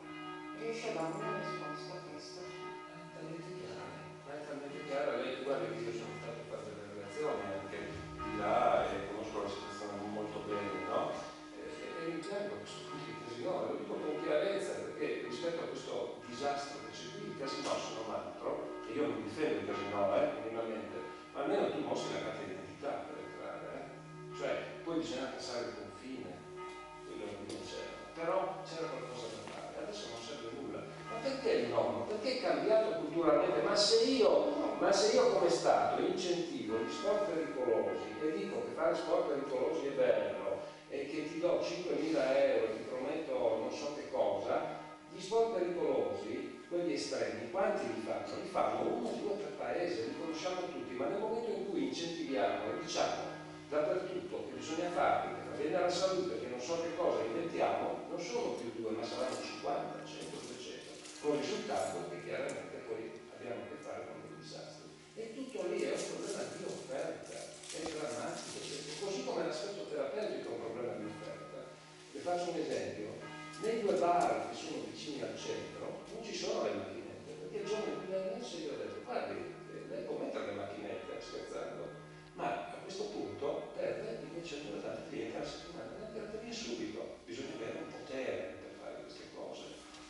Riesce a darmi una risposta a questo? È talmente chiara, lei guarda che io sono stato a fare delle relazioni anche di là e conosco la situazione molto bene, no? E mi piace questo tipo di casino, lo dico con chiarezza perché rispetto a questo disastro che c'è qui, i casino sono un altro, e io non difendo il casino, minimamente, ma almeno tu mostri la carta d'identità per entrare, cioè poi bisogna passare il confine, quello non c'era, però c'era qualcosa da fare, adesso non serve nulla. Ma perché il nonno? Perché è cambiato culturalmente? Ma se io come Stato incentivo gli sport pericolosi e dico che fare sport pericolosi è bello e che ti do 5.000 euro, ti prometto non so che cosa, gli sport pericolosi, quelli estremi, quanti li fanno? Li fanno 1, 2, 3 paesi, li conosciamo tutti, ma nel momento in cui incentiviamo e diciamo dappertutto che bisogna farli, che va bene alla salute, che non so che cosa inventiamo, non sono più 2, ma saranno 50, 100, 200, con il risultato che chiaramente poi abbiamo a che fare con dei disastri. E tutto lì è un problema di offerta, è drammatico, così come l'aspetto terapeutico è un problema di offerta. Vi faccio un esempio: nei 2 bar che sono vicini al centro non ci sono le macchinette, perché il giorno in cui l'ho messo io ho detto guardi, lei può mettere le macchinette, scherzando, ma a questo punto perde invece il tanti clienti alla settimana, la tira via subito. Bisogna avere un potere per fare queste cose,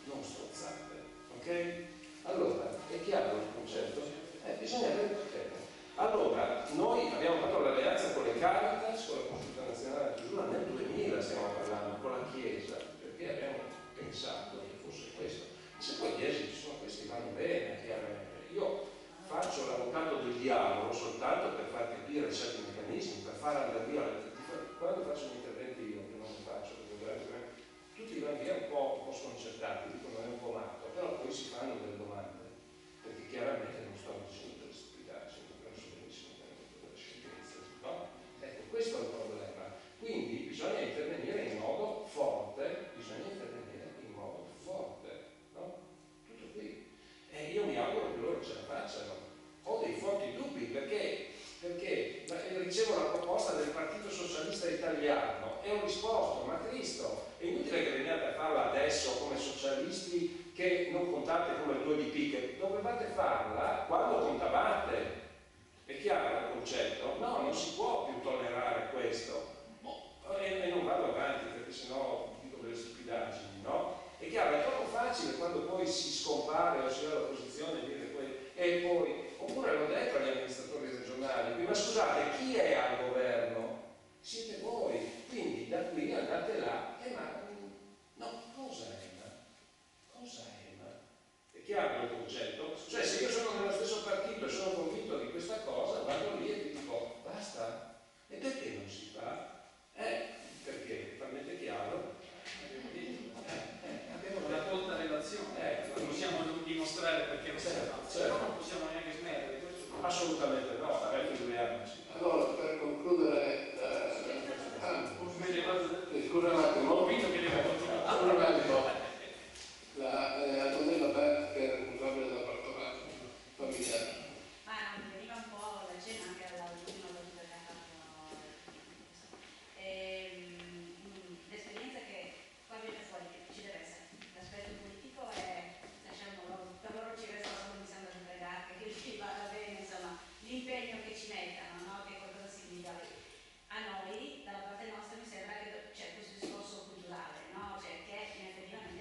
non strozzate, ok? Allora, è chiaro il concetto? Bisogna avere il potere. Allora, noi abbiamo fatto l'alleanza con le Caritas, con la Consulta Nazionale di Chiusura nel 2000, stiamo parlando, con la Chiesa, perché abbiamo pensato che fosse questo. Se poi gli esiti sono questi, vanno bene, chiaramente. Io faccio l'avvocato del diavolo soltanto per far capire certi meccanismi, per far andare via. Quando faccio gli interventi io, che non li faccio, perché tutti vanno via un po' sconcertati, dicono è un po' matto, però poi si fanno delle domande, perché chiaramente non sto dicendo delle stupidaggini, però so benissimo che hanno detto delle sciocchezze, no? Ecco, questo è il problema. Quindi bisogna intervenire in modo forte, no? Tutto qui. E io mi auguro che loro ce la facciano. Ho dei forti dubbi perché ricevo la proposta del Partito Socialista Italiano e ho risposto, ma Cristo, è inutile che veniate a farla adesso come socialisti che non contate come il 2DP, che dovevate farla quando contavate. È chiaro il concetto? No, non si può più tollerare questo. E non vado avanti perché sennò dico delle stupidaggini, no? È chiaro, è troppo facile quando poi si scompare o si ha l'opposizione dire poi, oppure l'ho detto agli amministratori regionali, ma scusate, chi è al governo? Siete voi, quindi da qui andate là no, cosa EMA? È chiaro il concetto? Cioè se io sono nello stesso partito e sono convinto di questa cosa, vado lì e ti dico basta. E perché non si fa? Perché è talmente chiaro. Abbiamo una volta relazione, lo possiamo dimostrare perché non si fa, però non possiamo neanche smettere. Assolutamente no, magari figuriamoci. Allora, per concludere, scusa un attimo, Convinto che deve continuare. scusa un attimo, Antonella Berti, che è responsabile della pastorato familiare. Ma non veniva un po' la cena anche all'ultimo che abbiamo fatto. L'esperienza che qua viene fuori, che ci deve essere, l'aspetto politico è, lasciamo, per loro ci resta solo mi sembra di pregare, che ci vada bene, insomma, l'impegno che ci mettano, no? Che qualcosa significa. A noi, dalla parte nostra, mi sembra che c'è questo discorso culturale, no? Cioè che effettivamente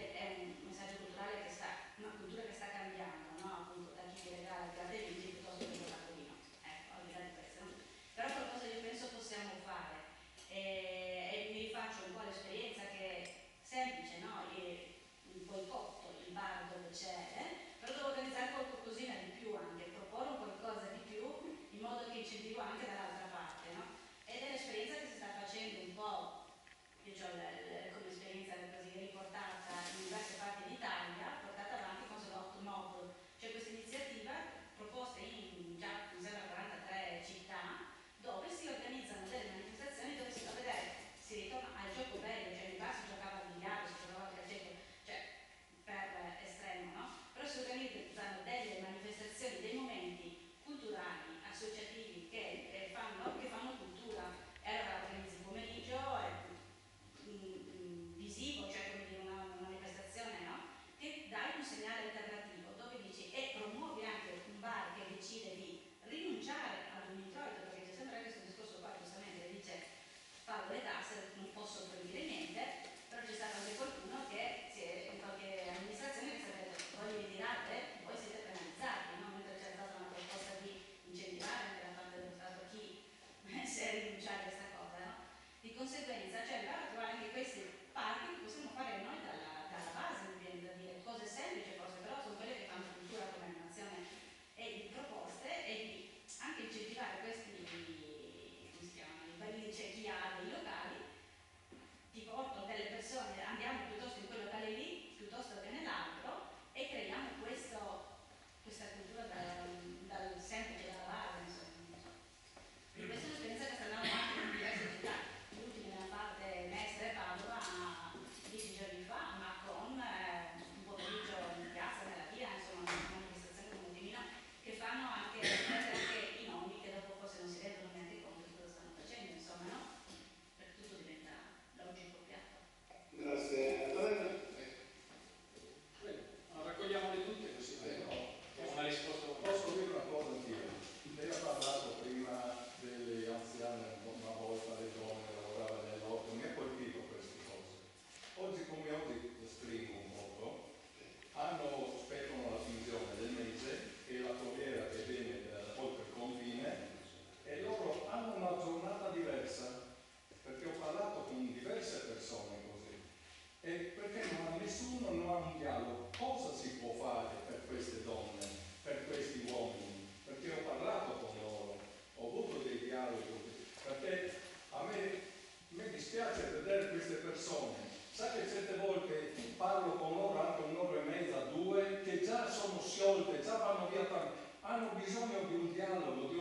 bisogno di un dialogo, di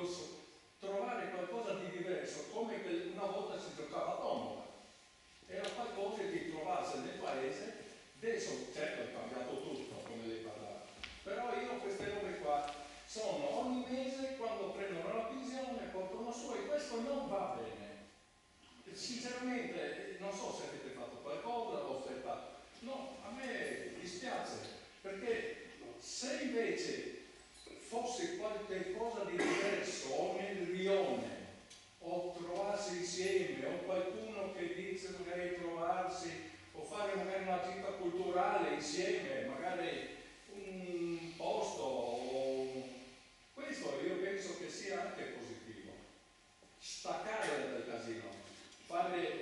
trovare qualcosa di diverso, come una volta si giocava a tombola. Era qualcosa di trovarsi nel paese, adesso certo è cambiato tutto, come lei parlava, però io queste robe qua sono ogni mese quando prendono la pensione, portano su e questo non va bene. Sinceramente non so se avete fatto qualcosa o se fatto. No, a me dispiace, perché se invece fosse qualcosa di diverso o nel rione o trovarsi insieme o qualcuno che dice magari trovarsi o fare magari una gita culturale insieme, magari un posto o questo io penso che sia anche positivo. Staccare dal casino, fare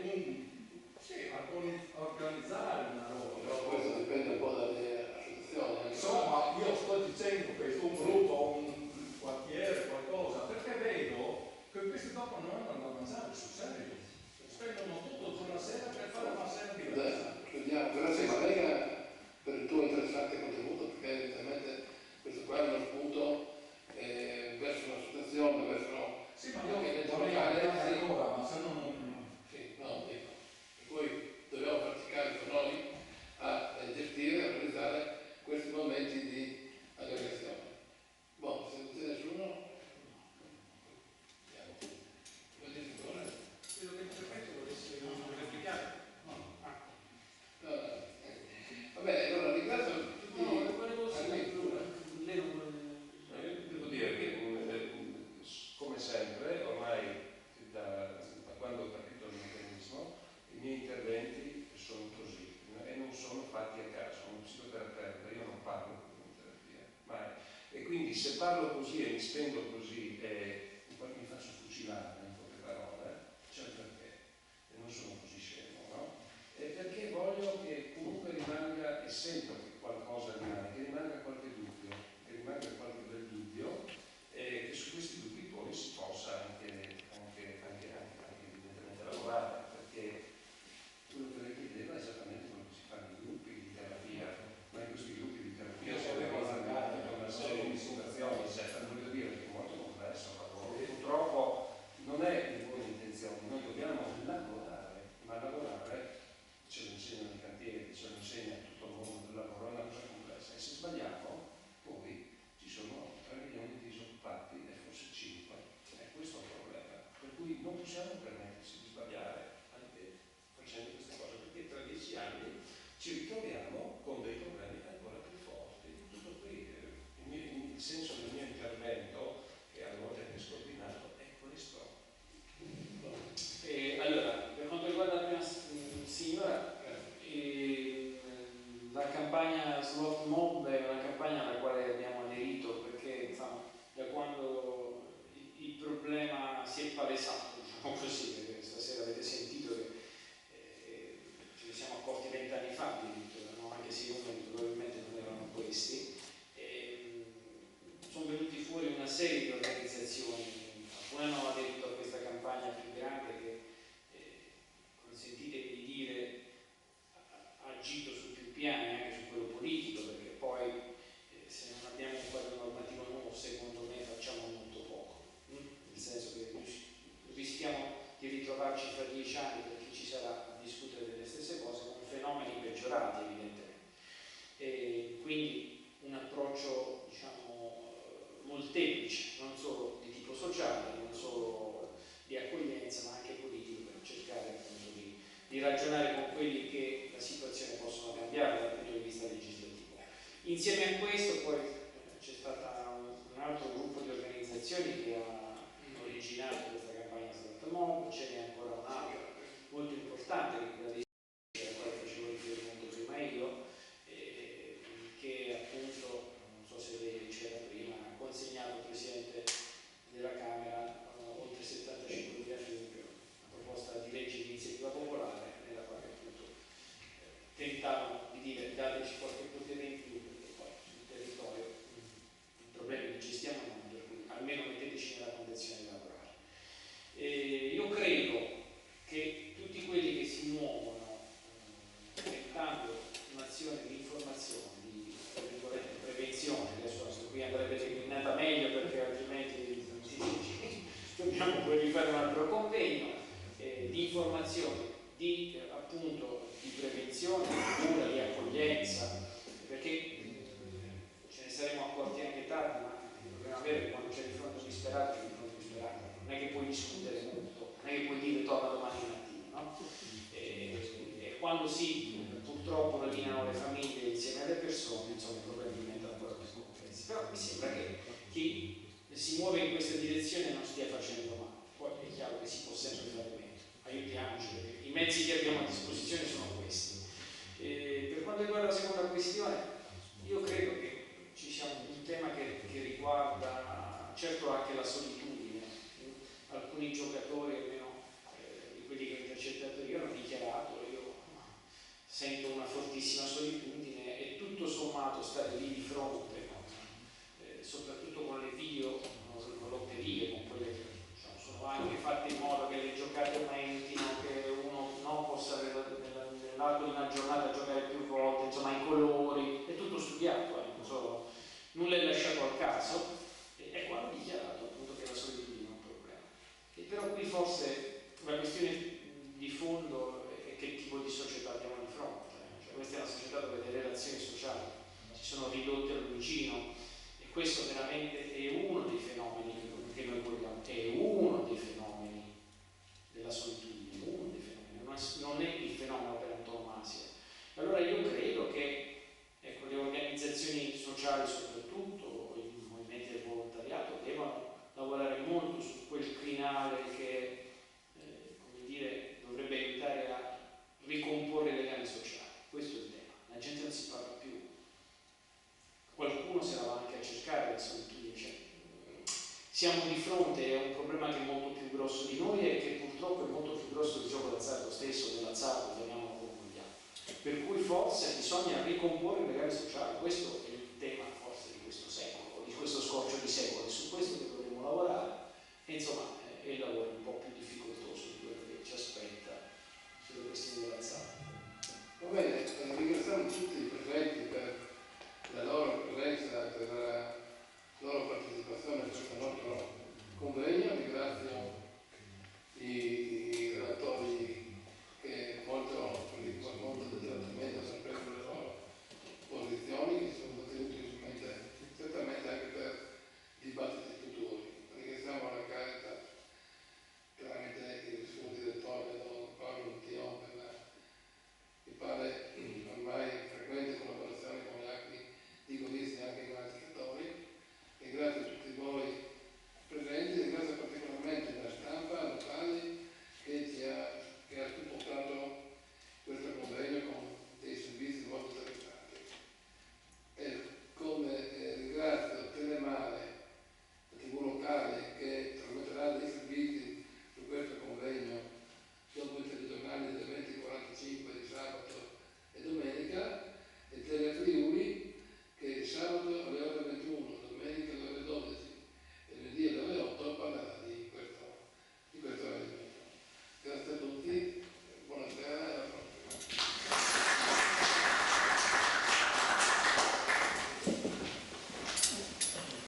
organizzare una roba. Però questo dipende un po' dalle associazioni. Insomma, io sto dicendo questo, un gruppo, un quartiere, qualcosa, perché vedo che questi dopo non andano a mangiare sul serio. Spendono tutto una sera per fare una sera diversa. Grazie Maria per il tuo interessante contributo, perché evidentemente questo qua è uno spunto verso un'associazione, verso... Sì, ma io vorrei andare ancora, ma se non... Sì, no, dico. Per cui dobbiamo praticare con noi a gestire e organizzare questi momenti di aggregazione. Boh, se non c'è nessuno... Vuoi dire ancora? Credo che il prefetto volesse replicare. Vabbè, allora ringrazio tutti. No, volevo lei non vuole... Devo dire che, come sempre, ormai da quando ho capito il meccanismo, i miei interventi sono così e non sono fatti a caso. Sono un psicoterapeuta, io non parlo come terapia, mai. E quindi se parlo così e mi spendo così e poi mi faccio fucilare in poche parole, cioè perché? E non sono così scemo, no? E perché voglio che comunque rimanga, e sento che qualcosa rimane, che rimanga qualche dubbio, che rimanga qualche bel dubbio, e che su questi dubbi poi si possa anche evidentemente lavorare, perché quello che lei chiedeva è esattamente quello che si fa nei gruppi di terapia, ma in questi gruppi di terapia si devono allargare con una serie di situazioni, eccetera. Voglio dire che è molto complesso il lavoro. Purtroppo non è di buone intenzioni, noi dobbiamo lavorare, ma lavorare ce lo insegnano i cantieri, ce lo insegna tutto il mondo del lavoro, è una cosa complessa. E se sbagliamo, poi ci sono 3 milioni di disoccupati e forse 5. E questo è un problema. Per cui non possiamo permetterci di sbagliare anche facendo queste cose, perché tra 10 anni ci ritroviamo con dei problemi ancora più forti. Tutto qui, il senso del mio intervento, che a volte è scordinato, è questo. Allora, per quanto riguarda la prima signora, la campagna Slot Mob è una campagna alla quale abbiamo aderito perché insomma, da quando il problema si è palesato, diciamo così, perché stasera avete sentito che ce ne siamo accorti 20 anni fa addirittura, no? Anche se i numeri probabilmente non erano questi, sono venuti fuori una serie di organizzazioni, alcune hanno aderito a questa campagna più grande che, consentitemi di dire, ha agito su più piani, anche su quello politico, perché poi se non abbiamo un quadro normativo nuovo, secondo me facciamo molto poco, nel senso che rischiamo di ritrovarci fra 10 anni, per chi ci sarà, a discutere delle stesse cose con fenomeni peggiorati evidentemente. Quindi un approccio, diciamo, molteplice, non solo di tipo sociale, non solo di accoglienza, ma anche politico, per cercare appunto di ragionare con quelli che la situazione possono cambiare dal punto di vista legislativo. Insieme a questo poi c'è stato un altro gruppo di organizzazioni che ha originato questa campagna Slot Mob, ce n'è ancora un'altra molto importante che è quella dei alla quale facevo riferimento prima io, che appunto, non so se lei c'era prima, ha consegnato al Presidente della Camera oltre 75.000 firme, una proposta di legge di iniziativa popolare nella quale appunto tentavano di dire dateci qualche potere in più perché poi sul territorio i problemi li gestiamo noi, per cui almeno metteteci nella condizione di lavorare. Io credo che tutti quelli che si muovono abbiamo poi di fare un altro convegno di informazione, appunto di prevenzione, di cura, di accoglienza, perché ce ne saremo accorti anche tardi, ma dobbiamo avere che quando c'è di fronte un disperato, c'è di fronte un disperato, non è che puoi discutere molto, non è che puoi dire torna domani mattina, no? E quando purtroppo rovinano le famiglie insieme alle persone, insomma i problemi diventano ancora più complessi. Però mi sembra che chi si muove in questa direzione non stia facendo male. Poi è chiaro che si può sempre fare meglio, aiutiamoci, perché i mezzi che abbiamo a disposizione sono questi. Per quanto riguarda la seconda questione, io credo che ci sia un tema che riguarda certo anche la solitudine. Alcuni giocatori, almeno di quelli che ho intercettato io, hanno dichiarato: io sento una fortissima solitudine, e tutto sommato stare lì di fronte, soprattutto con le videolotterie, con quelle che sono anche fatte in modo che le giocate aumentino, che uno non possa nell'arco di una giornata giocare più volte, insomma i colori, è tutto studiato, nulla è lasciato al caso, e qua hanno dichiarato appunto che la solitudine è un problema. E però qui forse la questione di fondo è che tipo di società abbiamo di fronte. Cioè, questa è una società dove le relazioni sociali si sono ridotte al vicino, e questo veramente è uno dei fenomeni che noi vogliamo, è uno dei fenomeni della solitudine, uno dei fenomeni, non è il fenomeno per antonomasia. Allora io credo che le organizzazioni sociali, soprattutto i movimenti del volontariato, devono lavorare molto su quel crinale che come dire, dovrebbe aiutare a ricomporre i legami sociali. Questo è il tema. La gente non si parla più. Qualcuno se la va anche a cercare la solitudine. Cioè, siamo di fronte a un problema che è molto più grosso di noi, e che purtroppo è molto più grosso del gioco d'azzardo stesso, dell'azzardo, chiamiamolo come vogliamo. Per cui forse bisogna ricomporre i legami sociali. Questo è il tema forse di questo secolo, di questo scorcio di secoli. Su questo